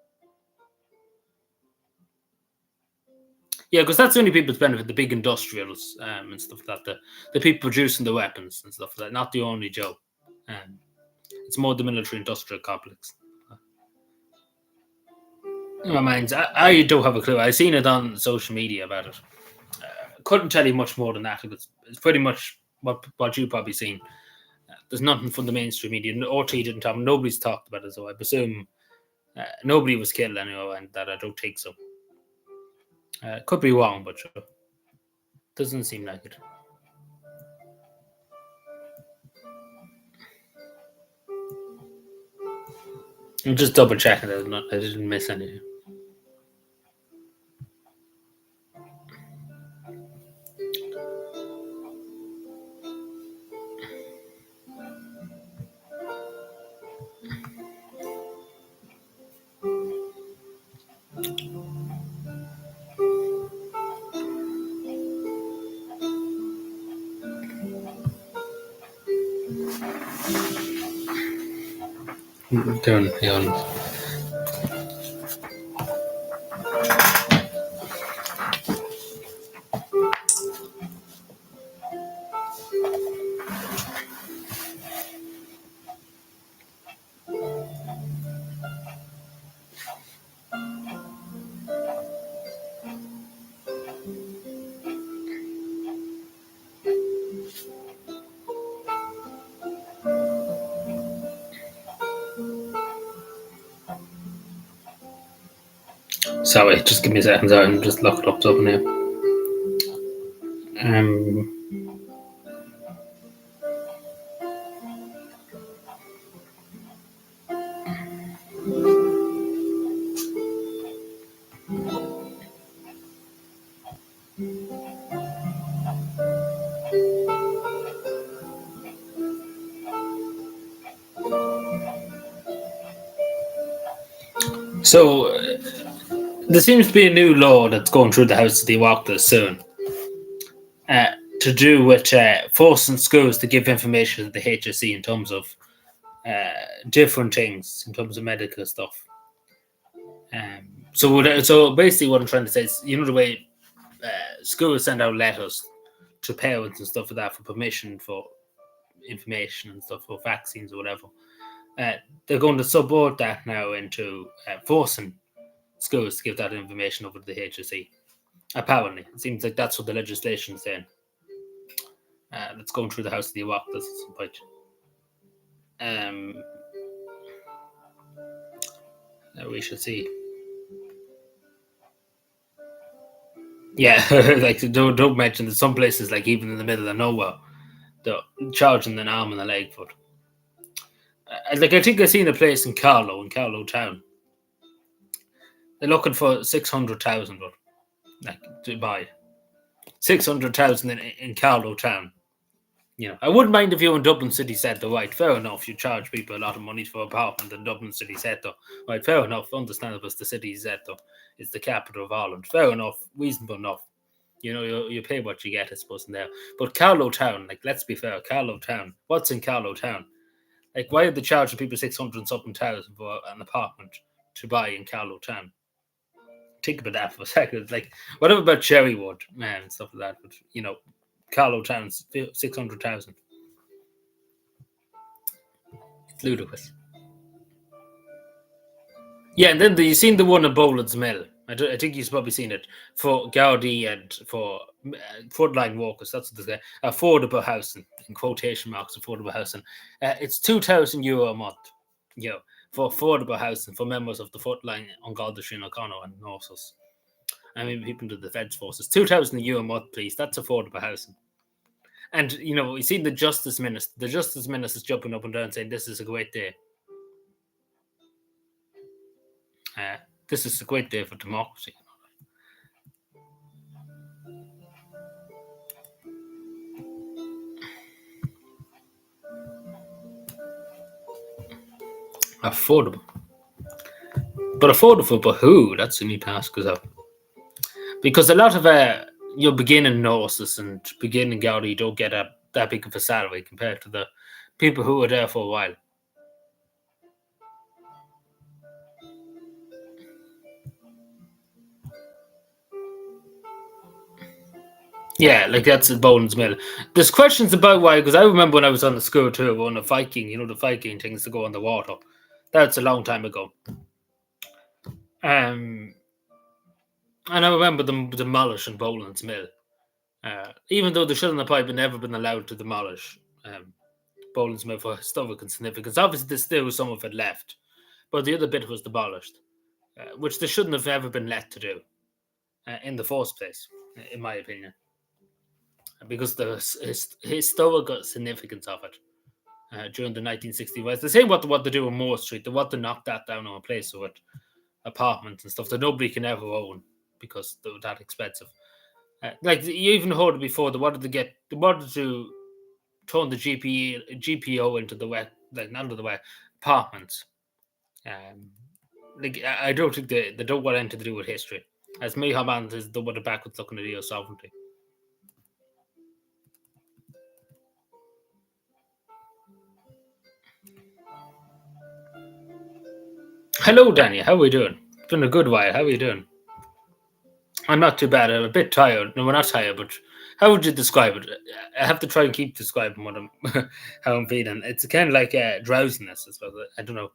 Speaker 1: Yeah, because that's the only people that benefit, the big industrials and stuff like that, the people producing the weapons and stuff like that, not the only Joe. It's more the military-industrial complex. In my mind, I don't have a clue. I've seen it on social media about it. Couldn't tell you much more than that. It's pretty much what you've probably seen. There's nothing from the mainstream media. RT didn't have. Nobody's talked about it, so I presume nobody was killed anyway, and that I don't think so. Could be wrong, but doesn't seem like it. I'm just double checking that I didn't miss anything. Down, down. Sorry, just give me a second. Sorry, I'm just looking up something here. Um, so there seems to be a new law that's going through the House of the Oireachtas soon, uh, to do with forcing schools to give information to the HSE in terms of uh, different things, in terms of medical stuff. So basically, what I'm trying to say is, the way schools send out letters to parents and stuff like that for permission for information and stuff for vaccines or whatever. Uh, they're going to support that now into forcing schools to give that information over to the HSE. Apparently, it seems like that's what the legislation is saying. That's going through the House of the Oireachtas at some point. Um, we shall see. Yeah, like don't mention that some places, like even in the middle of nowhere, they're charging an arm and a leg for it. Like I think I seen a place in Carlow town. They're looking for 600,000, like to buy 600,000 in Carlow town. I wouldn't mind if you in Dublin city centre, right? Fair enough. You charge people a lot of money for an apartment in Dublin city centre, right? Fair enough. Understandable. It's the city centre. It's the capital of Ireland. Fair enough. Reasonable enough. You pay what you get, I suppose, in there. But Carlow town, like, let's be fair, Carlow town. What's in Carlow town? Like, why are they charging people 600 something thousand for an apartment to buy in Carlow town? Think about that for a second. Like, whatever about Cherrywood, man, and stuff like that. But Carlow town's 600,000. It's ludicrous. Yeah, and then you seen the one in Boland's Mill. I think you've probably seen it for Gaudi and for frontline workers. That's what they say. Affordable housing, in quotation marks, affordable housing. It's €2,000 a month. For affordable housing for members of the frontline on Garda Sín O'Connor and nurses. I mean, people in the defence forces. €2,000 a month, please. That's affordable housing. And we see the Justice Minister. The Justice Minister is jumping up and down saying this is a great day. This is a great day for democracy. Affordable. But affordable for who? That's the new task as well. Because a lot of your beginning nurses and beginning Gaudi don't get that big of a salary compared to the people who were there for a while. Yeah, like that's at Boland's Mill. There's questions about why, because I remember when I was on the school tour on the Viking, the Viking things to go on the water. That's a long time ago. And I remember them demolishing Boland's Mill. Even though they shouldn't have probably never been allowed to demolish Boland's Mill for historical significance. Obviously, there's still some of it left, but the other bit was demolished, which they shouldn't have ever been let to do in the first place, in my opinion, because the historical significance of it during the 1960s was the same what they do on Moore Street. They want to knock that down on a place with apartments and stuff that nobody can ever own because they're that expensive. Like you even heard it before, they wanted to turn the GPO into the wet, like not into the wet apartments. Like I don't think they don't want anything to do with history. As Mihamand is the one the backwards looking at your sovereignty. Hello, Danny. How are we doing? It's been a good while. How are you doing? I'm not too bad. I'm a bit tired. No, we're not tired, but how would you describe it? I have to try and keep describing what I'm, how I'm feeling. It's kind of like drowsiness, I suppose. I don't know,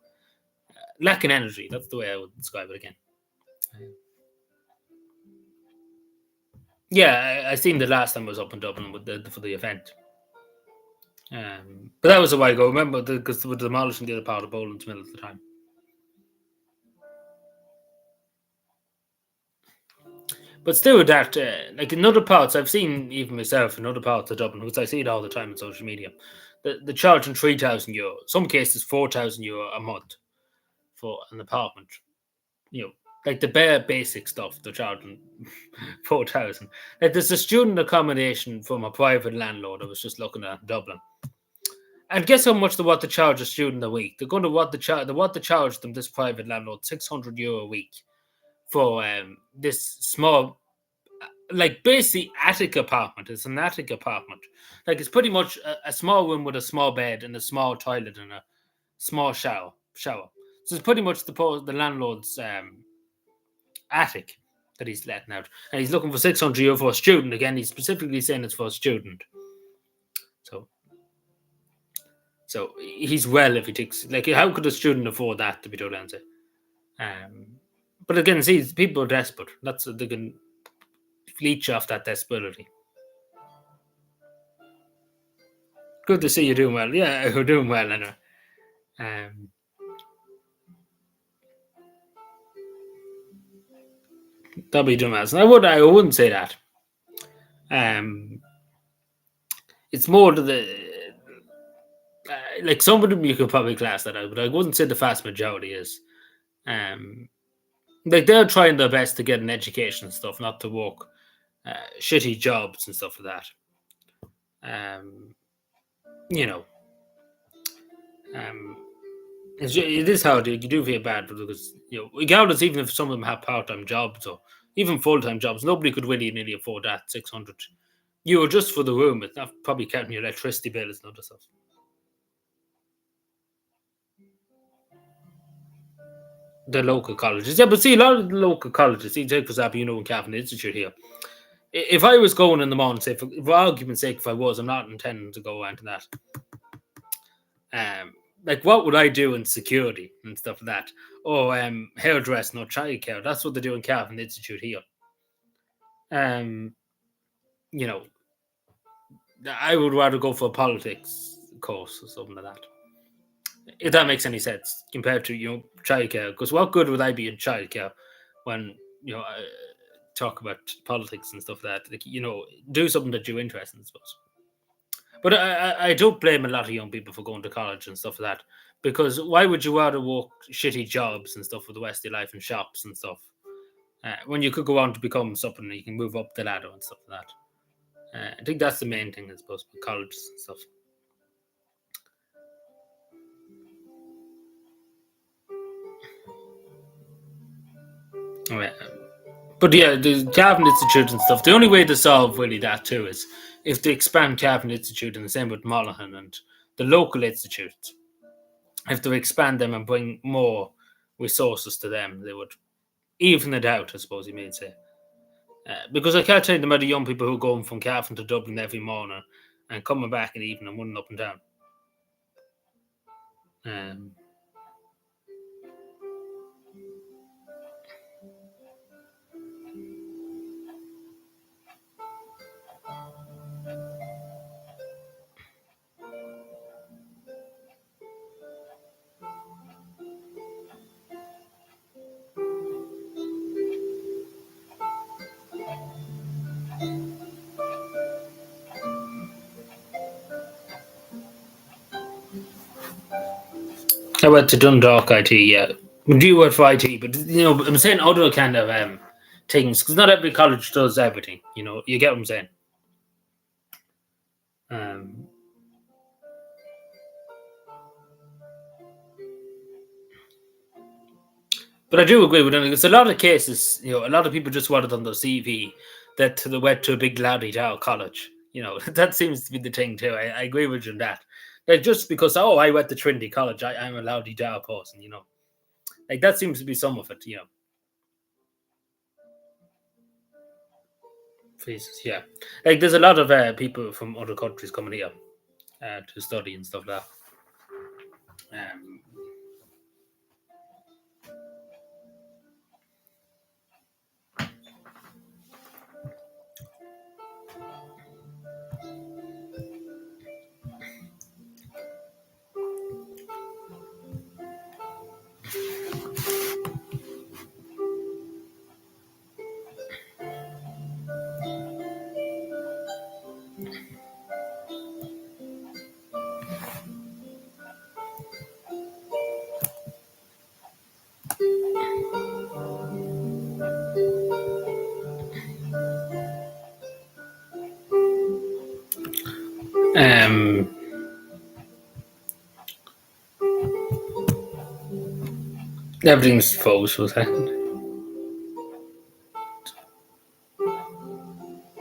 Speaker 1: lacking energy. That's the way I would describe it again. Yeah, I seen the last time I was up in Dublin with for the event. But that was a while ago. Remember, because they were demolishing the other part of Boland's Mill at the time. But still, with that, like in other parts, I've seen even myself in other parts of Dublin, because I see it all the time on social media. The charging €3,000, some cases €4,000 a month for an apartment. You know, like the bare basic stuff, they're charging 4,000. Like there's a student accommodation from a private landlord I was just looking at in Dublin. And guess how much they want to charge a student a week? They're going to want to charge them, this private landlord, €600 a week for this small, like basically attic apartment. It's an attic apartment. Like it's pretty much a small room with a small bed and a small toilet and a small shower. So it's pretty much the landlord's attic that he's letting out, and he's looking for €600 for a student. Again, he's specifically saying it's for a student. So, so he's well if he takes, like, how could a student afford that, to be totally honest? But again, see, people are desperate. That's they can leech off that desperately. Good to see you doing well. Yeah, we're doing well anyway. Um, that'll be doing well. And I wouldn't say that. It's more to the like some of them you could probably class that out, but I wouldn't say the vast majority is. Um, like they're trying their best to get an education and stuff, not to work shitty jobs and stuff like that. You know, um, it is hard. You do feel bad because regardless, even if some of them have part-time jobs or even full-time jobs, nobody could really nearly afford that 600 euro just for the room. It's not probably counting your electricity bills and other stuff. The local colleges, yeah, but see, a lot of the local colleges, see, take for example, in Cavan Institute here. If I was going in the morning, say, for argument's sake, if I was, I'm not intending to go into that. Like, what would I do in security and stuff like that? Or hairdressing or childcare. That's what they do in Cavan Institute here. You know, I would rather go for a politics course or something like that. If that makes any sense compared to childcare, because what good would I be in childcare when talk about politics and stuff like that? Like, do something that you're interested in, I suppose. But I don't blame a lot of young people for going to college and stuff like that, because why would you rather work shitty jobs and stuff for the rest of your life in shops and stuff when you could go on to become something and you can move up the ladder and stuff like that? I think that's the main thing, I suppose, with colleges and stuff. But yeah, the Cavan Institute and stuff, the only way to solve really that too is if they expand Cavan Institute, and the same with Monaghan and the local institutes. If they expand them and bring more resources to them, they would even it out, I suppose you may say. Because I can't tell the amount of young people who are going from Cavan to Dublin every morning and coming back in the evening and running up and down. I went to Dundalk IT, yeah. Do you work for IT? But I'm saying other kind of things, because not every college does everything. You get what I'm saying. But I do agree with them. It's a lot of cases. A lot of people just want it on their CV that they went to a big laddie down college. That seems to be the thing too. I agree with you on that. Like just because I went to Trinity College, I'm a laddie down person. Like that seems to be some of it. Faces, yeah. Like there's a lot of people from other countries coming here to study and stuff like that. Um, Everything's froze for a second.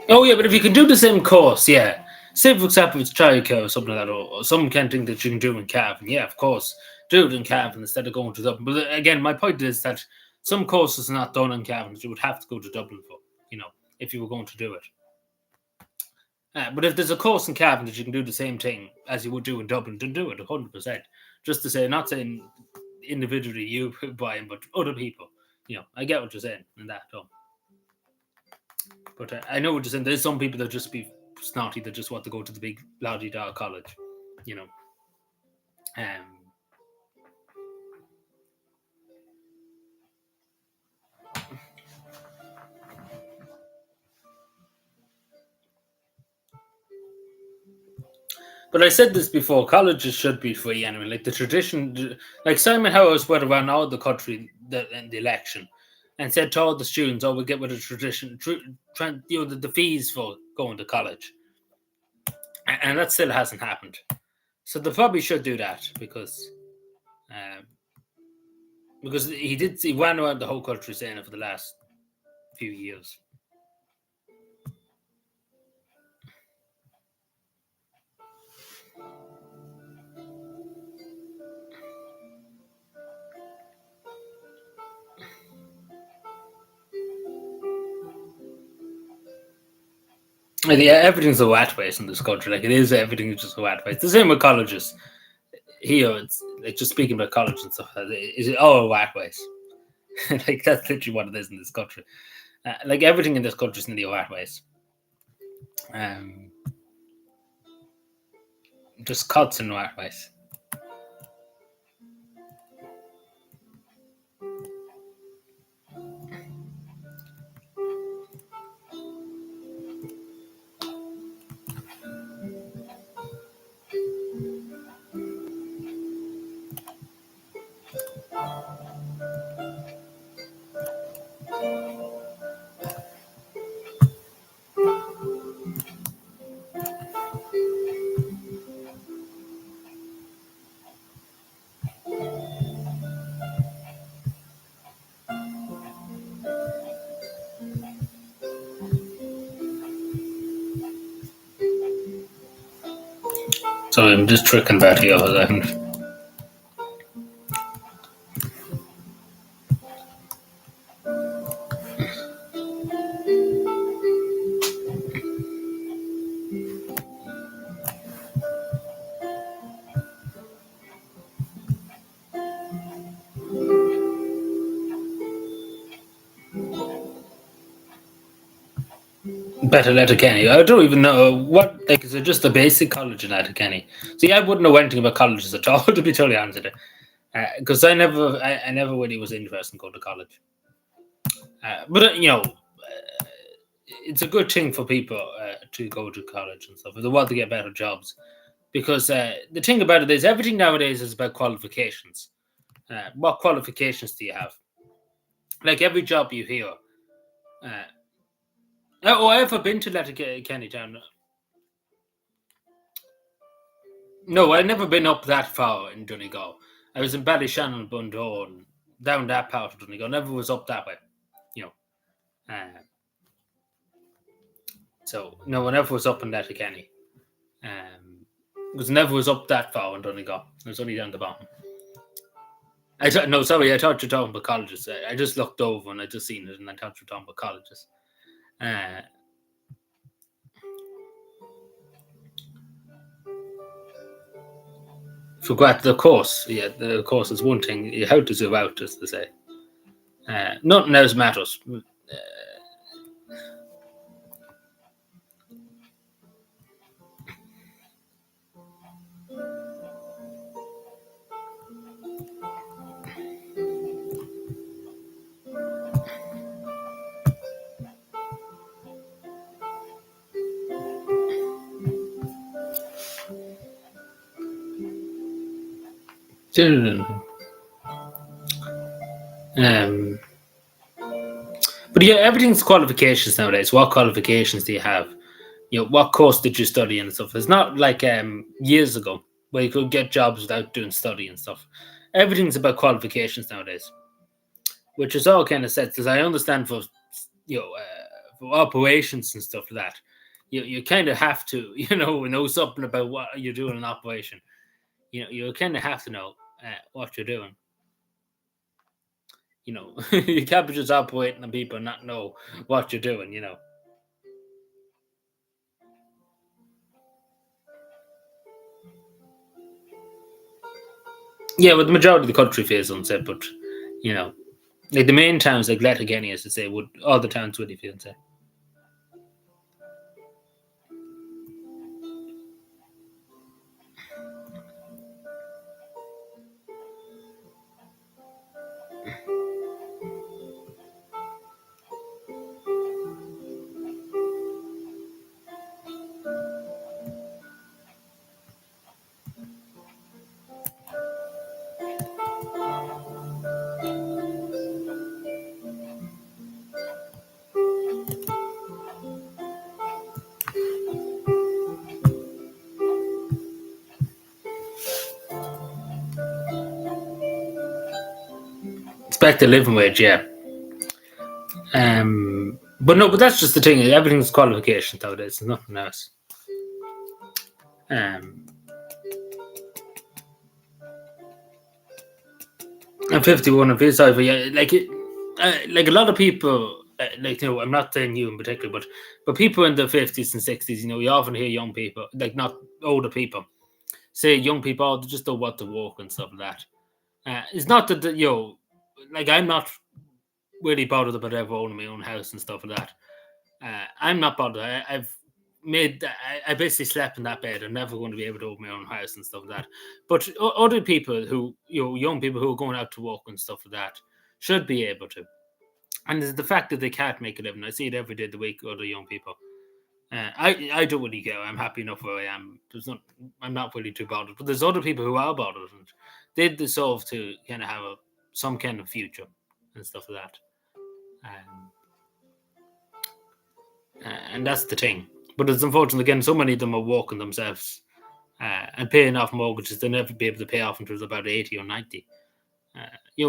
Speaker 1: Oh yeah, but if you can do the same course, yeah. Say for example, it's childcare or something like that, or some can think that you can do in Cavan. Yeah, of course, do it in Cavan instead of going to Dublin. But again, my point is that some courses are not done in Cavan. You would have to go to Dublin for, if you were going to do it. But if there's a course in Cavan that you can do the same thing as you would do in Dublin, then do it 100%. Just to say, not saying individually you buying, but other people. I get what you're saying in that. But I know what you're saying. There's some people that just be snotty that just want to go to the big bloody dog college. You know. Um, but I said this before. Colleges should be free anyway. Like the tradition, like Simon Howes went around all the country in the election, and said to all the students, "Oh, we get rid of tradition, the fees for going to college," and that still hasn't happened. So they probably should do that um, because he ran around the whole country saying it for the last few years. And yeah, everything's a rat race in this country. Like it is, everything is just a rat race. The same with colleges. Here, it's like just speaking about college and stuff. Is it a rat race? Like that's literally what it is in this country. Like everything in this country is nearly a rat race. Um, just cuts and rat race. So I'm just tricking that here. Better Letterkenny. I don't even know what. Like, is it just a basic college in Letterkenny? See, I wouldn't know anything about colleges at all, to be totally honest with you, because I never really was interested in going to college. But it's a good thing for people to go to college and stuff if they want to get better jobs. Because the thing about it is, everything nowadays is about qualifications. What qualifications do you have? Like every job you hear. I ever been to Letterkenny Town? No, I've never been up that far in Donegal. I was in Ballyshannon, Bundore, and down that part of Donegal. Never was up that way, you know. So no, I never was up in Letterkenny. Because never was up that far in Donegal. It was only down the bottom. No, sorry, I thought you were talking about colleges. I just looked over and I just seen it, and I thought you were talking about colleges. Uh, Forgot the course. Yeah, the course is one thing. You have to zoom out, as they say. Nothing else matters. Um, but yeah, everything's qualifications nowadays. What qualifications do you have? What course did you study and stuff? It's not like years ago where you could get jobs without doing study and stuff. Everything's about qualifications nowadays, which is all kind of set. As I understand for for operations and stuff like that, you kind of have to know something about what you're doing in operation. You kind of have to know what you're doing. You can't be just operating on people and not know what you're doing. Yeah, but the majority of the country feels unsafe, but you know, like the main towns like Letterkenny, as to say, would all the towns would feel unsafe. It's back to living wage, yeah. But no, but that's just the thing. Everything's qualifications nowadays. There's nothing else. Um, I'm 51 and feel sorry for you. Like a lot of people, I'm not saying you in particular, but people in the 50s and 60s, you often hear young people, like not older people, say young people, oh, they just don't want to walk and stuff like that. It's not that, like I'm not really bothered about ever owning my own house and stuff like that. I'm not bothered. I basically slept in that bed. I'm never going to be able to own my own house and stuff like that. But other people who, young people who are going out to work and stuff like that, should be able to. And the fact that they can't make a living, I see it every day of the week. Other young people. I don't really care. I'm happy enough where I am. I'm not really too bothered. But there's other people who are bothered, and they deserve to kind of have some kind of future and stuff like that. Um, and that's the thing. But it's unfortunate again. So many of them are walking themselves and paying off mortgages they'll never be able to pay off until they're about 80 or 90.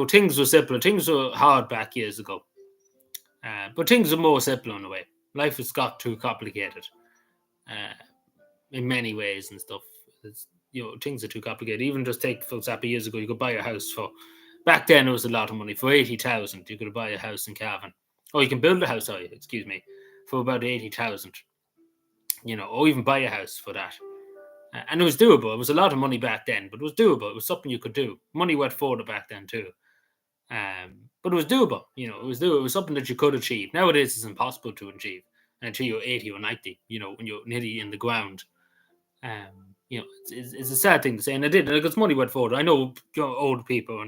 Speaker 1: Things were simpler. Things were hard back years ago, but things are more simple in a way. Life has got too complicated uh, in many ways and stuff. Things are too complicated. Even just take, for example, years ago, you could buy a house for. Back then, it was a lot of money. For 80,000, you could buy a house in Cavan. Or you can build a house, sorry, excuse me, for about 80,000. Or even buy a house for that. And it was doable. It was a lot of money back then, but it was doable. It was something you could do. Money went forward back then too. But it was doable. It was doable. It was something that you could achieve. Nowadays, it's impossible to achieve until you're 80 or 90. When you're nearly in the ground. It's a sad thing to say, and I did. Because money went forward. I know old people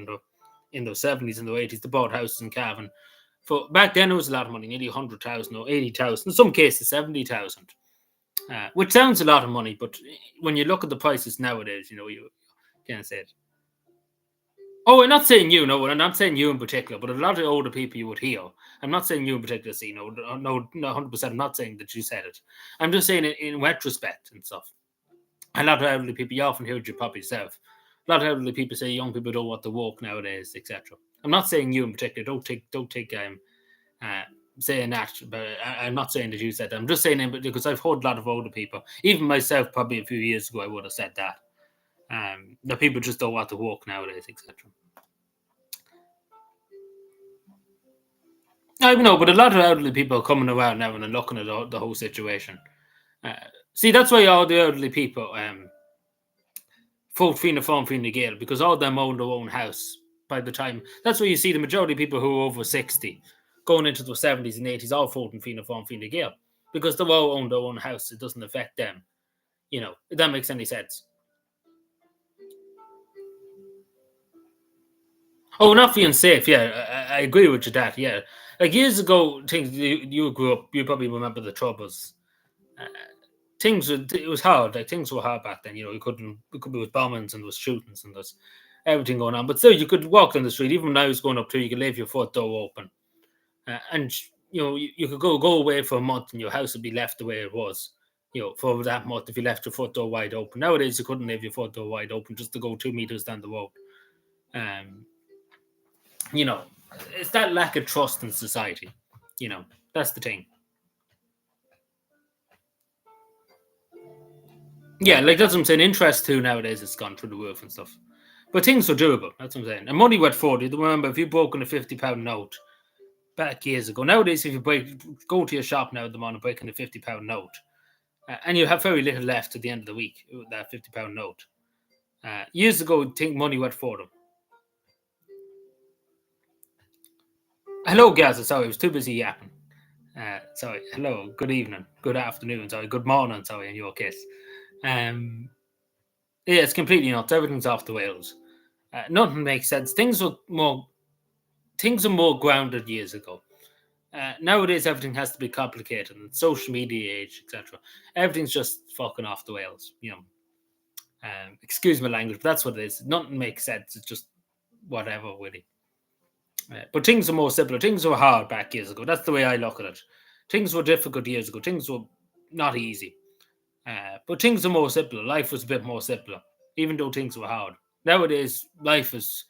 Speaker 1: in their 70s and their 80s, they bought houses in Cavan. For back then, it was a lot of money, nearly 100,000 or 80,000. In some cases, 70,000. Which sounds a lot of money, but when you look at the prices nowadays, you can't say it. Oh, I'm not saying you, no, I'm not saying you in particular, but a lot of older people you would hear. I'm not saying you in particular, see, no, 100%. I'm not saying that you said it. I'm just saying it in retrospect and stuff. A lot of elderly people, you often hear it probably yourself. A lot of elderly people say young people don't want to walk nowadays, etc. I'm not saying you in particular. Don't take uh, saying that, but I'm not saying that you said that. I'm just saying it because I've heard a lot of older people, even myself, probably a few years ago, I would have said that. That people just don't want to walk nowadays, etc. I know, but a lot of elderly people are coming around now and are looking at the whole situation. Uh, See, that's why all the elderly people vote Fianna Fáil, Fianna Gael, because all of them own their own house by the time. That's why you see the majority of people who are over 60 going into the 70s and 80s all voting Fianna Fáil, Fianna Gael because they all own their own house. It doesn't affect them. If that makes any sense. Oh, not feeling safe. Yeah, I agree with you that. Yeah, like years ago, things you grew up, you probably remember the troubles. Uh, it was hard. Like things were hard back then. You couldn't. It could be with bombings and with shootings and there's everything going on. But still, you could walk down the street. Even when I was going up to, you could leave your front door open, and you could go away for a month and your house would be left the way it was. For that month, if you left your front door wide open. Nowadays, you couldn't leave your front door wide open just to go 2 meters down the road. Um, you know, it's that lack of trust in society. That's the thing. Yeah, like that's what I'm saying. Interest too nowadays has gone through the roof and stuff. But things are doable. That's what I'm saying. And money went forward. You remember if you broke in a £50 note back years ago. Nowadays, if you go to your shop now at the moment, breaking a £50 note, and you have very little left at the end of the week with that £50 note. Years ago, I think money went for them. Hello, Gaza. Sorry, I was too busy yapping. Sorry. Hello. Good evening. Good afternoon. Sorry. Good morning. Sorry, in your case. Yeah, it's completely nuts. Everything's off the rails. Nothing makes sense. Things are more grounded years ago. Nowadays, everything has to be complicated. And social media age, etc. Everything's just fucking off the rails. Excuse my language, but that's what it is. Nothing makes sense. It's just whatever, really. But things are more simpler. Things were hard back years ago. That's the way I look at it. Things were difficult years ago. Things were not easy. But things are more simpler. Life was a bit more simpler, even though things were hard. Nowadays, life is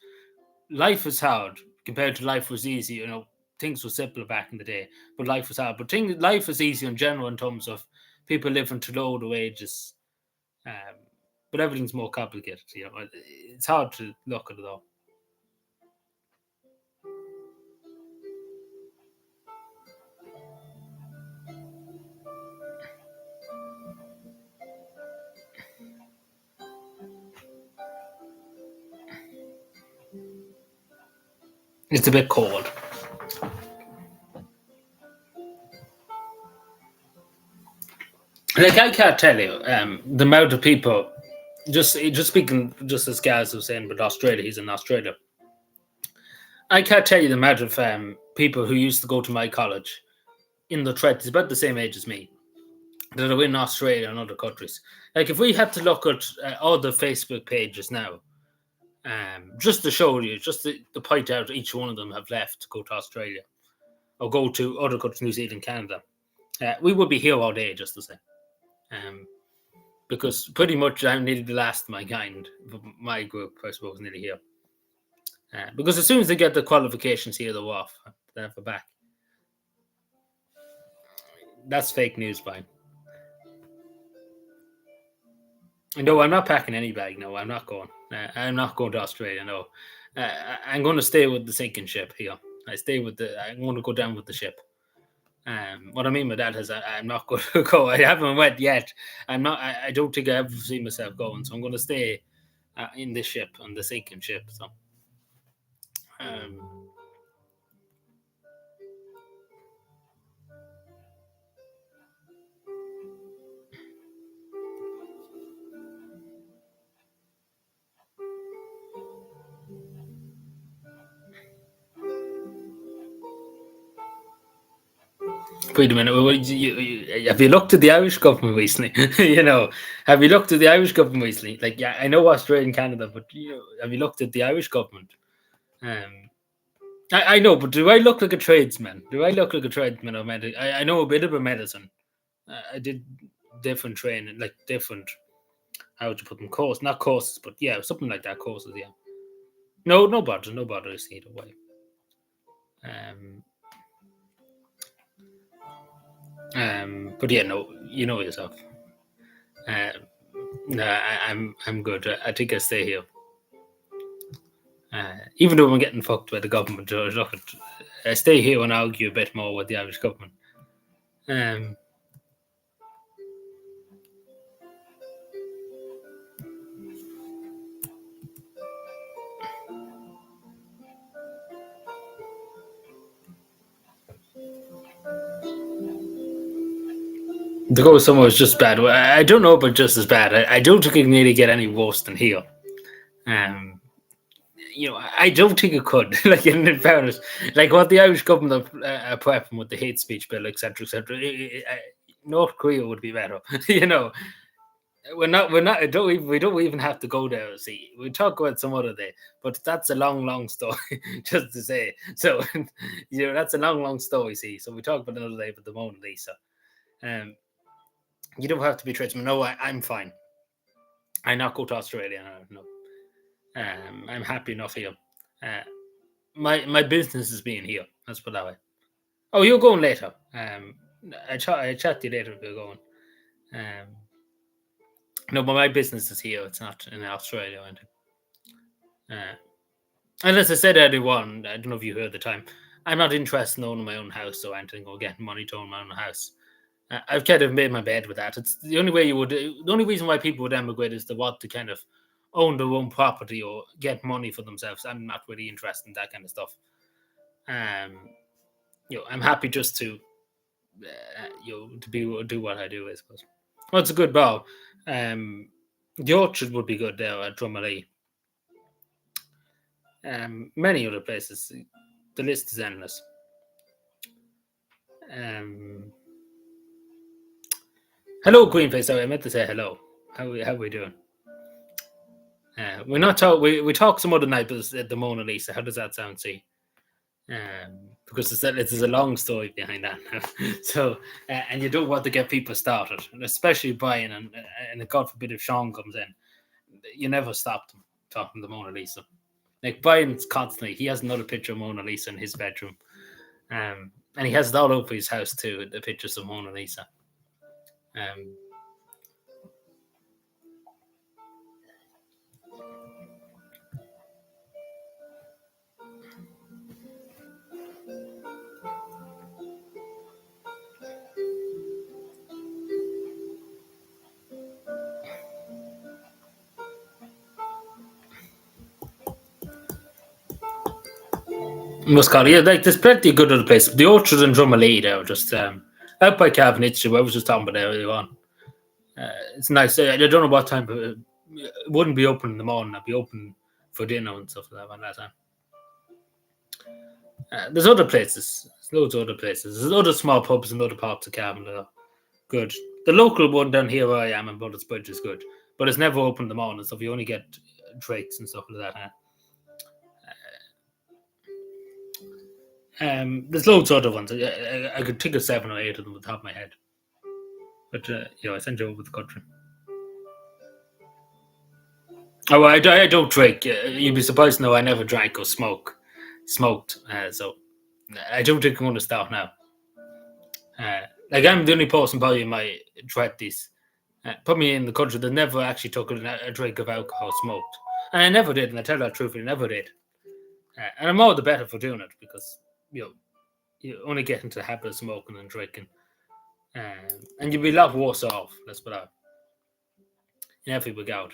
Speaker 1: hard compared to life was easy. Things were simpler back in the day, but life was hard. But life is easy in general in terms of people living to lower wages. But everything's more complicated. It's hard to look at it all. It's a bit cold. Like I can't tell you the amount of people. Just speaking, just as Gaz was saying, but Australia, he's in Australia. I can't tell you the amount of people who used to go to my college in the threat is about the same age as me that are in Australia and other countries. Like if we had to look at all the Facebook pages now, just to show you, just to point out each one of them have left to go to Australia or go to other countries, New Zealand, Canada, we would be here all day, just to say. Because pretty much I'm nearly the last of my kind, my group, I suppose, nearly here. Because as soon as they get the qualifications here, they're off. They're never back. That's fake news, Brian. No, I'm not packing any bag. No, I'm not going. I'm not going to Australia. No, I'm going to stay with the sinking ship here. I'm going to go down with the ship. What I mean by that is I'm not going to go. I haven't went yet. I'm not. I don't think I ever see myself going. So I'm going to stay in this ship, on the sinking ship. So. Wait a minute. Have you looked at the Irish government recently? Have you looked at the Irish government recently? Like, yeah, I know Australia and Canada, but have you looked at the Irish government? I know, but do I look like a tradesman? Do I look like a tradesman or medic? I know a bit about medicine. I did different training, like different. How would you put them? Not courses, but yeah, something like that. Courses, yeah. No bother, no bother. Either way. But yeah, no, you know yourself. No, I'm good. I think I stay here. Even though I'm getting fucked by the government, look at stay here and argue a bit more with the Irish government. Um, the go somewhere was just bad. I don't know about just as bad. I don't think it can really get any worse than here. Um, I don't think it could. Like in fairness, like what the Irish government are prepping with the hate speech bill, etc., etc. North Korea would be better. We're not. We don't even have to go there. See, we talk about some other day, but that's a long, long story. Just to say, so that's a long, long story. See, so we talk about another day, but the Mona Lisa. Um, you don't have to be Tristan. No, I'm fine. I not go to Australia. No. I'm happy enough here. Uh, my business is being here. Let's put it that way. Oh, you're going later. I chat to you later if you're going. Um, no, but my business is here. It's not in Australia or anything. And as I said earlier on, I don't know if you heard the time. I'm not interested in owning my own house or anything or getting money to own my own house. I've kind of made my bed with that. It's the only way you would. The only reason why people would emigrate is to want to kind of own their own property or get money for themselves. I'm not really interested in that kind of stuff. I'm happy just to, to do what I do. I suppose. Well, it's a good bar. The Orchard would be good there at Drummondley. Many other places. The list is endless. Hello, Queenface. Sorry, I meant to say hello. How we doing? We're not talk. We talk some other night, but at the Mona Lisa. How does that sound? See, because it's a long story behind that. So, and you don't want to get people started, especially Brian, and God forbid if Sean comes in, you never stop them talking the Mona Lisa. Like Brian's constantly, he has another picture of Mona Lisa in his bedroom, and he has it all over his house too. The pictures of Mona Lisa. Muscat, yeah, like there's plenty of good other places. The Orchard and Drummondley there, just out by Cavan, I was just talking about earlier on. It's nice. I don't know what time, but it wouldn't be open in the morning. It'd be open for dinner and stuff like that at that time. There's other places. There's loads of other places. There's other small pubs in other parts of Cavan that are good. The local one down here where I am in Bullets Bridge is good, but it's never open in the morning, so you only get drinks and stuff like that. There's loads of other ones. I could think of 7 or 8 of them on the top of my head. But, I sent you over the country. Oh, I don't drink. You'd be surprised to know I never drank or smoked. So I don't think I'm going to start now. Like I'm the only person probably in my 20s. Put me in the country that never actually took a drink of alcohol smoked. And I never did, and I tell that truthfully, I never did. And I'm all the better for doing it because, you only get into the habit of smoking and drinking. And you'd be a lot worse off, let's put it out. In every regard.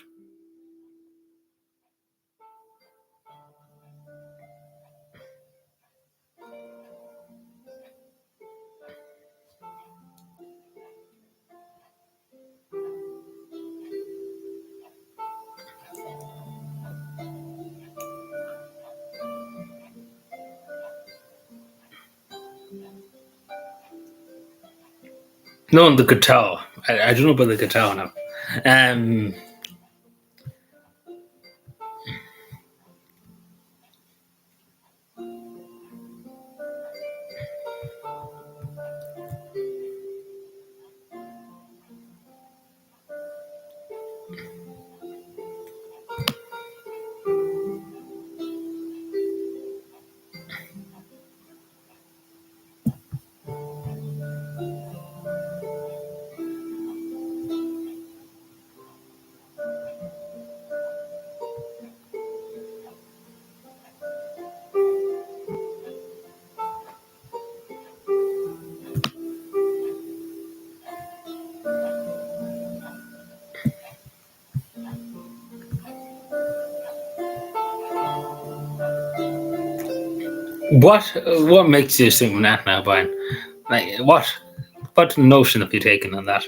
Speaker 1: No, on the guitar. I don't know about the guitar now. What makes you think that now, Brian? Like what notion have you taken on that?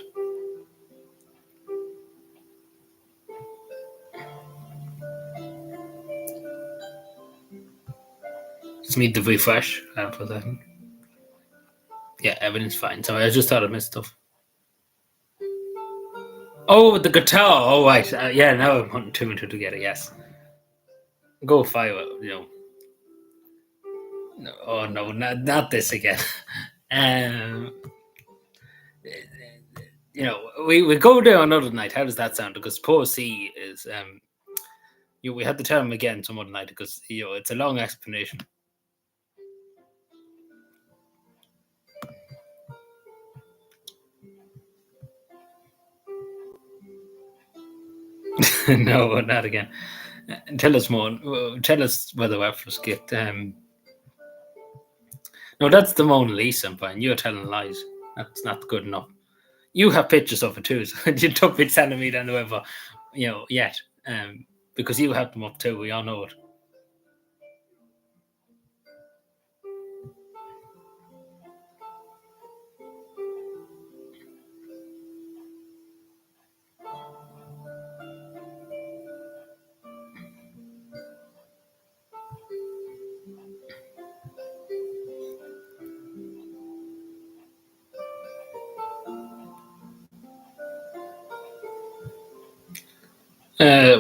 Speaker 1: Just need to refresh for a second. Yeah, everything's fine. Sorry, I just thought I missed stuff. Oh, the guitar. Oh, right. Yeah, now I'm putting two and two together. Yes. Go fire. No, oh no, not this again. um, we go there another night. How does that sound? Because poor C is we had to tell him again some other night because it's a long explanation. No, not again. Tell us more. Tell us where the reference get. No, that's the Mona Lisa, Brian. You're telling lies. That's not good enough. You have pictures of it too, so you don't be telling me that whoever, yet. Because you have them up too. We all know it.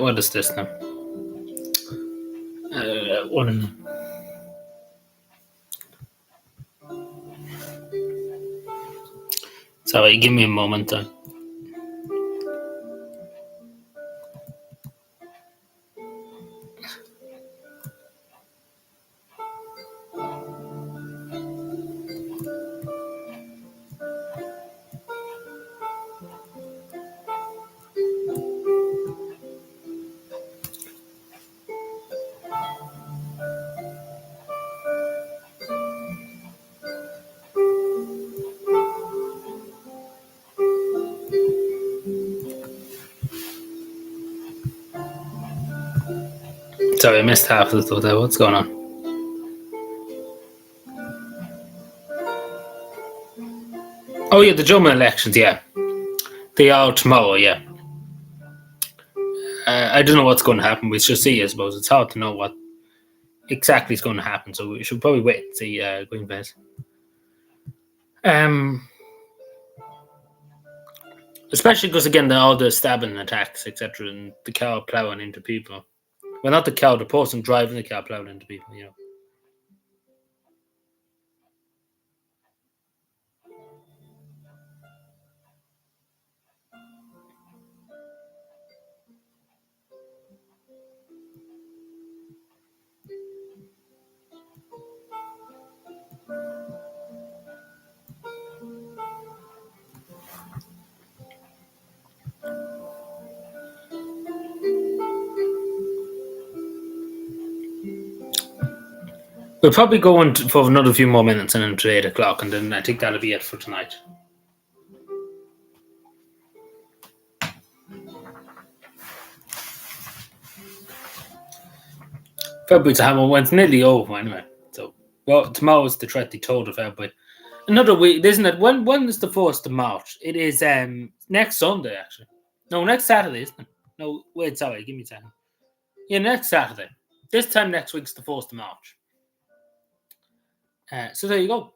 Speaker 1: What is this now? One. Sorry, give me a moment. Sorry, I missed half of the thought there. What's going on? Oh yeah, the German elections. Yeah, they are tomorrow. Yeah. I don't know what's going to happen. We shall see. I suppose it's hard to know what exactly is going to happen. So we should probably wait and see. Green Face. Especially because again, all the stabbing attacks, etc., and the car plowing into people. Well, not the car, the person driving the car plowing into people. We'll probably go on for another few more minutes and then to 8 o'clock, and then I think that'll be it for tonight. February's a hammer. Well, it's nearly over anyway. So, well, tomorrow's the 23rd of February. Another week, isn't it? When is the 1st of March? It is next Sunday, actually. No, next Saturday, isn't it? No, wait, sorry, give me a second. Yeah, next Saturday. This time next week's the 1st of March. So there you go.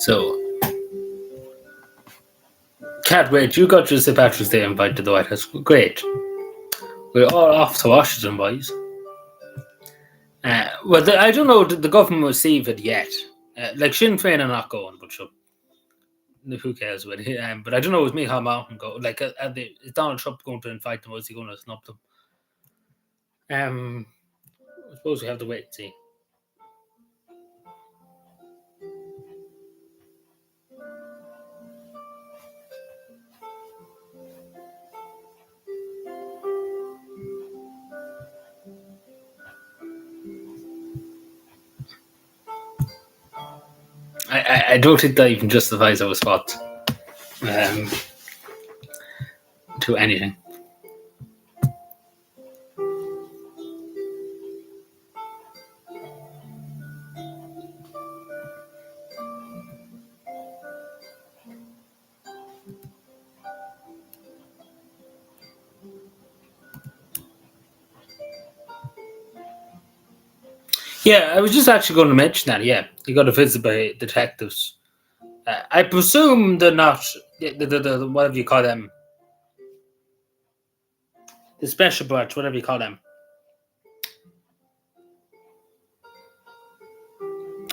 Speaker 1: So, can't wait. You got your St. Patrick's Day invite to the White House. Great. We're all off to Washington, boys. Well, I don't know. The government will receive it yet. Like Sinn Féin are not going, but sure. Who cares with it? But I don't know. Is Micheál Martin go? Like, is Donald Trump going to invite them, or is he going to snub them? I suppose we have to wait and see. I don't think that even justifies our spot um, to anything. Yeah, I was just actually going to mention that. Yeah, he got a visit by detectives. I presume they're not the whatever you call them, the special branch, whatever you call them.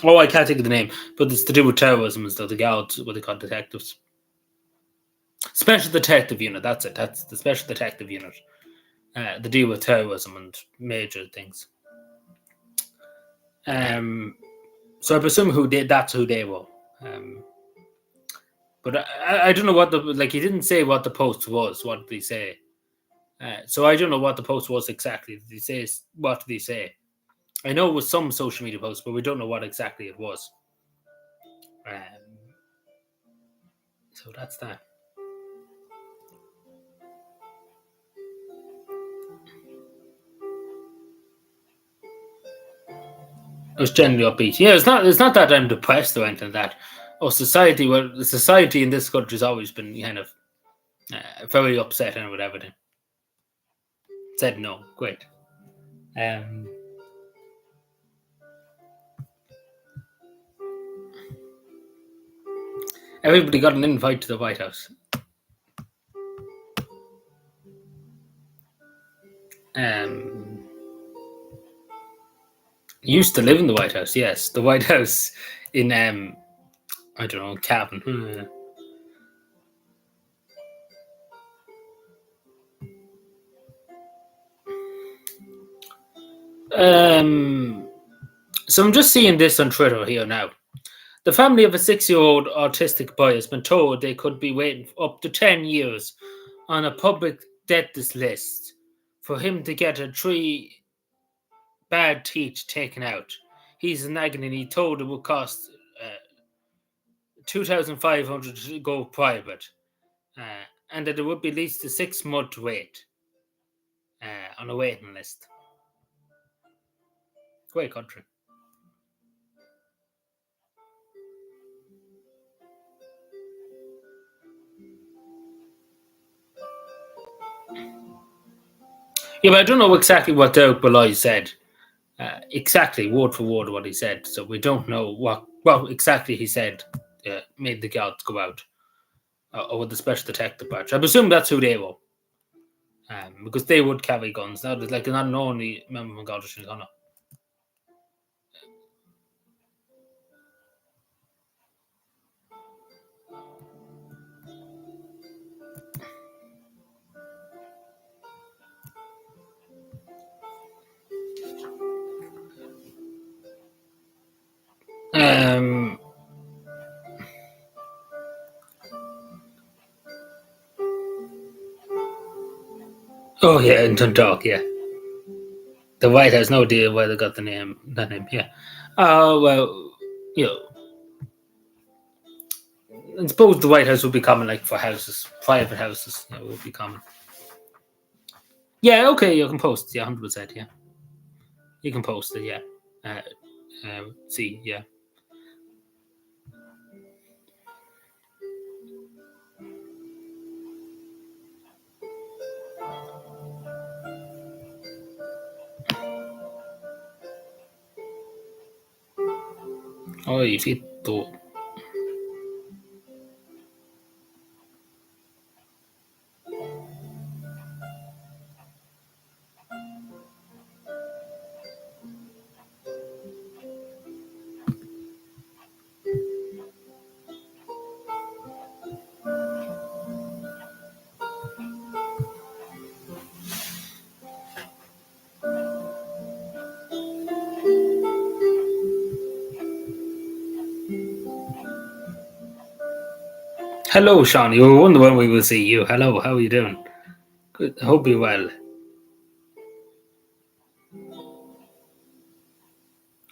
Speaker 1: Oh, I can't think of the name, but it's to do with terrorism and stuff. The guards, what they call detectives, special detective unit. That's it. That's the special detective unit. They deal with terrorism and major things. Um, so I presume who did that's who they were. Um, but I don't know what the like. He didn't say what the post was. What did he say? So I don't know what the post was exactly. Did he say what did he say? I know it was some social media post, but we don't know what exactly it was. Um, so that's that. It was generally upbeat. Yeah, it's not. It's not that I'm depressed or anything like that. Oh, society. Well, the society in this country has always been kind of very upset and with everything. Said no. Great. Um, Everybody got an invite to the White House. Um, Used to live in the White House. Yes, the White House in I don't know, cavan. Um, so I'm just seeing this on Twitter here now. The family of a 6-year-old autistic boy has been told they could be waiting up to 10 years on a public death list for him to get a three bad teeth taken out. He's in agony and he told it would cost 2,500 to go private, and that it would be at least a 6-month wait on a waiting list. Great country. Yeah, but I don't know exactly what Derek Malloy said. Exactly, word for word, what he said. So we don't know what exactly he said made the guards go out. Or with the special detective branch. I presume that's who they were. Because they would carry guns. Now, like, not an only member of Garda Síochána. Um, oh, yeah, in Dundalk, yeah. The White has no idea where they got that name, yeah. Well, you know, I suppose the White House would be common, like, for houses, private houses, would be common. Yeah, okay, you can post, yeah, 100%, yeah. You can post it, yeah. Uh, see, yeah. Oh, if it though. Hello, Sean. You were wondering when we will see you. Hello, how are you doing? Good. I hope you're well.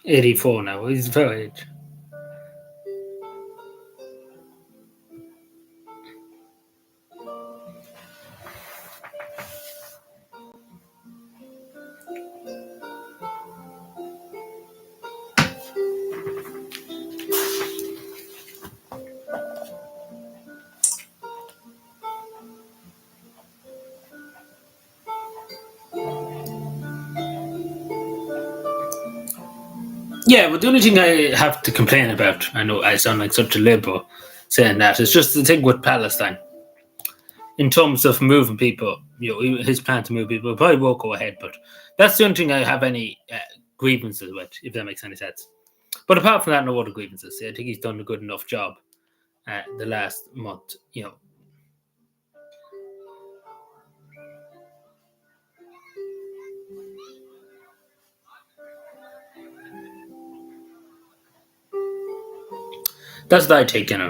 Speaker 1: 84 now. He's very age. Yeah, but the only thing I have to complain about, I know I sound like such a liberal saying that, is just the thing with Palestine. In terms of moving people, his plan to move people probably won't go ahead, but that's the only thing I have any grievances with, if that makes any sense. But apart from that, no other grievances. I think he's done a good enough job the last month. That's what I take, Yeah,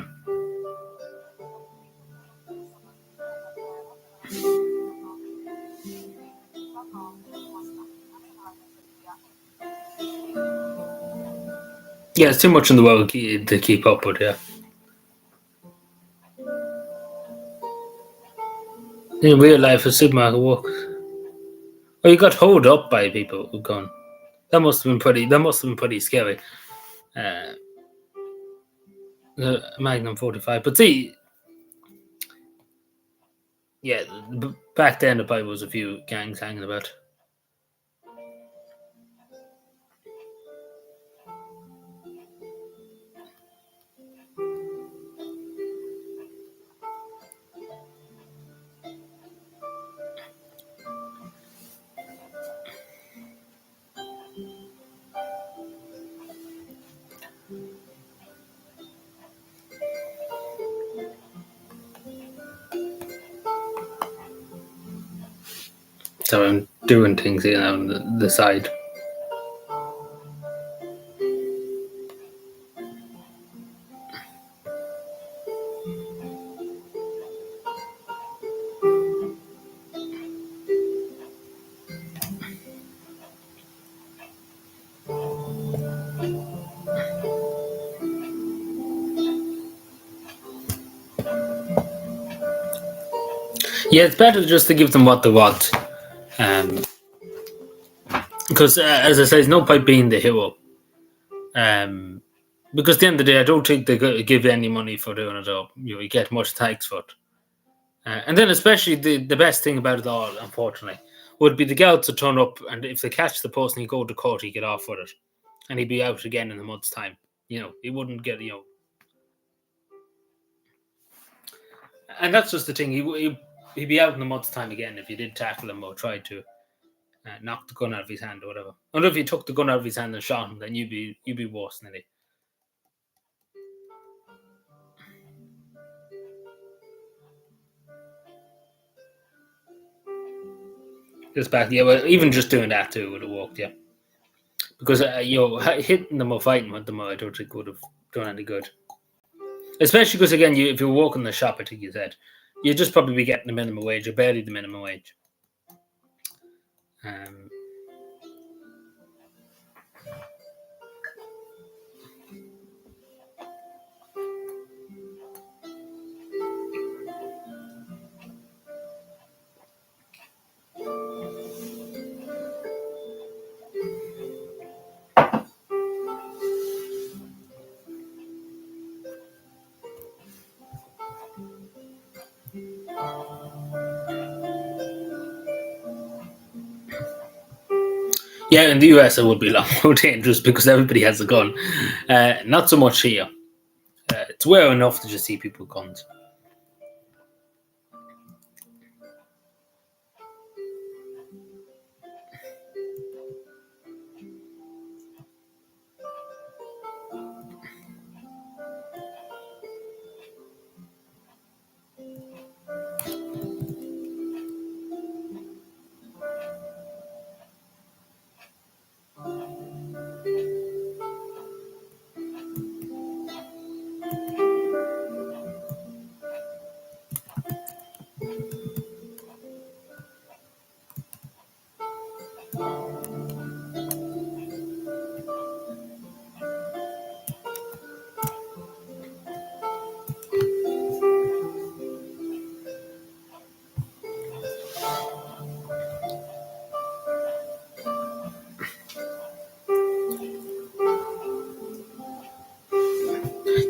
Speaker 1: it's too much in the world to keep up with, yeah. In real life, a supermarket works. Oh, you got holed up by people who gone. That must have been pretty. That must have been pretty scary. Uh, Magnum 45. But see, yeah, back then there probably was a few gangs hanging about. So I'm doing things, on the side. Yeah, it's better just to give them what they want. Um, because as I say, there's no point being the hero. Um, because at the end of the day, I don't think they give you any money for doing it all. You get much thanks for it. And then, especially the best thing about it all, unfortunately, would be the guards to turn up, and if they catch the person, he go to court, he get off with it, and he'd be out again in a month's time. He wouldn't get and that's just the thing. He'd be out in a month's time again if you did tackle him or try to knock the gun out of his hand or whatever. And if you took the gun out of his hand and shot him, then you'd be worse than it. Just back, yeah. Well, even just doing that too would have worked, yeah. Because hitting them or fighting with them, I don't think would have done any good. Especially because again, if you're working the shop, I think you said, you'd just probably be getting the minimum wage or barely the minimum wage. Um, yeah, in the US, it would be a lot more dangerous because everybody has a gun. Not so much here. It's rare enough to just see people with guns.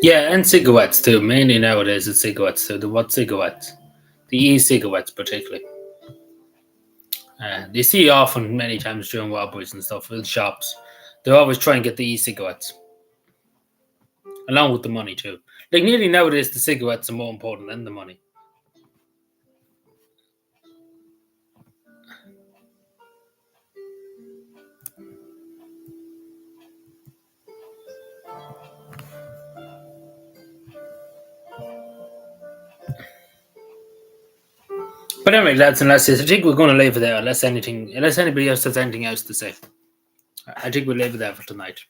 Speaker 1: Yeah, and cigarettes too. Mainly nowadays it's cigarettes too. The what cigarettes? The e-cigarettes particularly. They see often many times during robberies and stuff in shops. They always try and get the e-cigarettes along with the money too. Like nearly nowadays, the cigarettes are more important than the money. But anyway, lads and lasses, I think we're going to leave it there unless anybody else has anything else to say. I think we'll leave it there for tonight.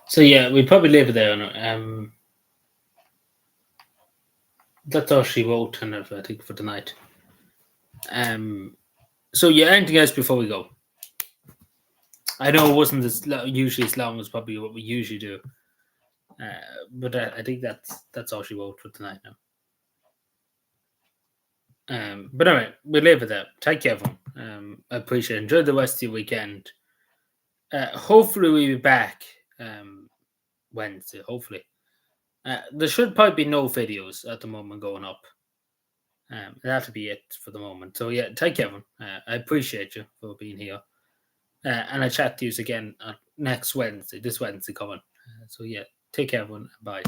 Speaker 1: So yeah, we'll probably leave it there. That's all she wrote, kind of, I think, for tonight. So yeah, anything else before we go? I know it wasn't usually as long as probably what we usually do, but I think that's all she wrote for tonight now. But anyway, we'll leave it there. Thank you, everyone. I appreciate it. Enjoy the rest of your weekend. Hopefully, we'll be back Wednesday. Hopefully, there should probably be no videos at the moment going up. That'll be it for the moment. So yeah, thank you, everyone. I appreciate you for being here, and I chat to you again next Wednesday. This Wednesday coming. So yeah, take care, everyone. Bye.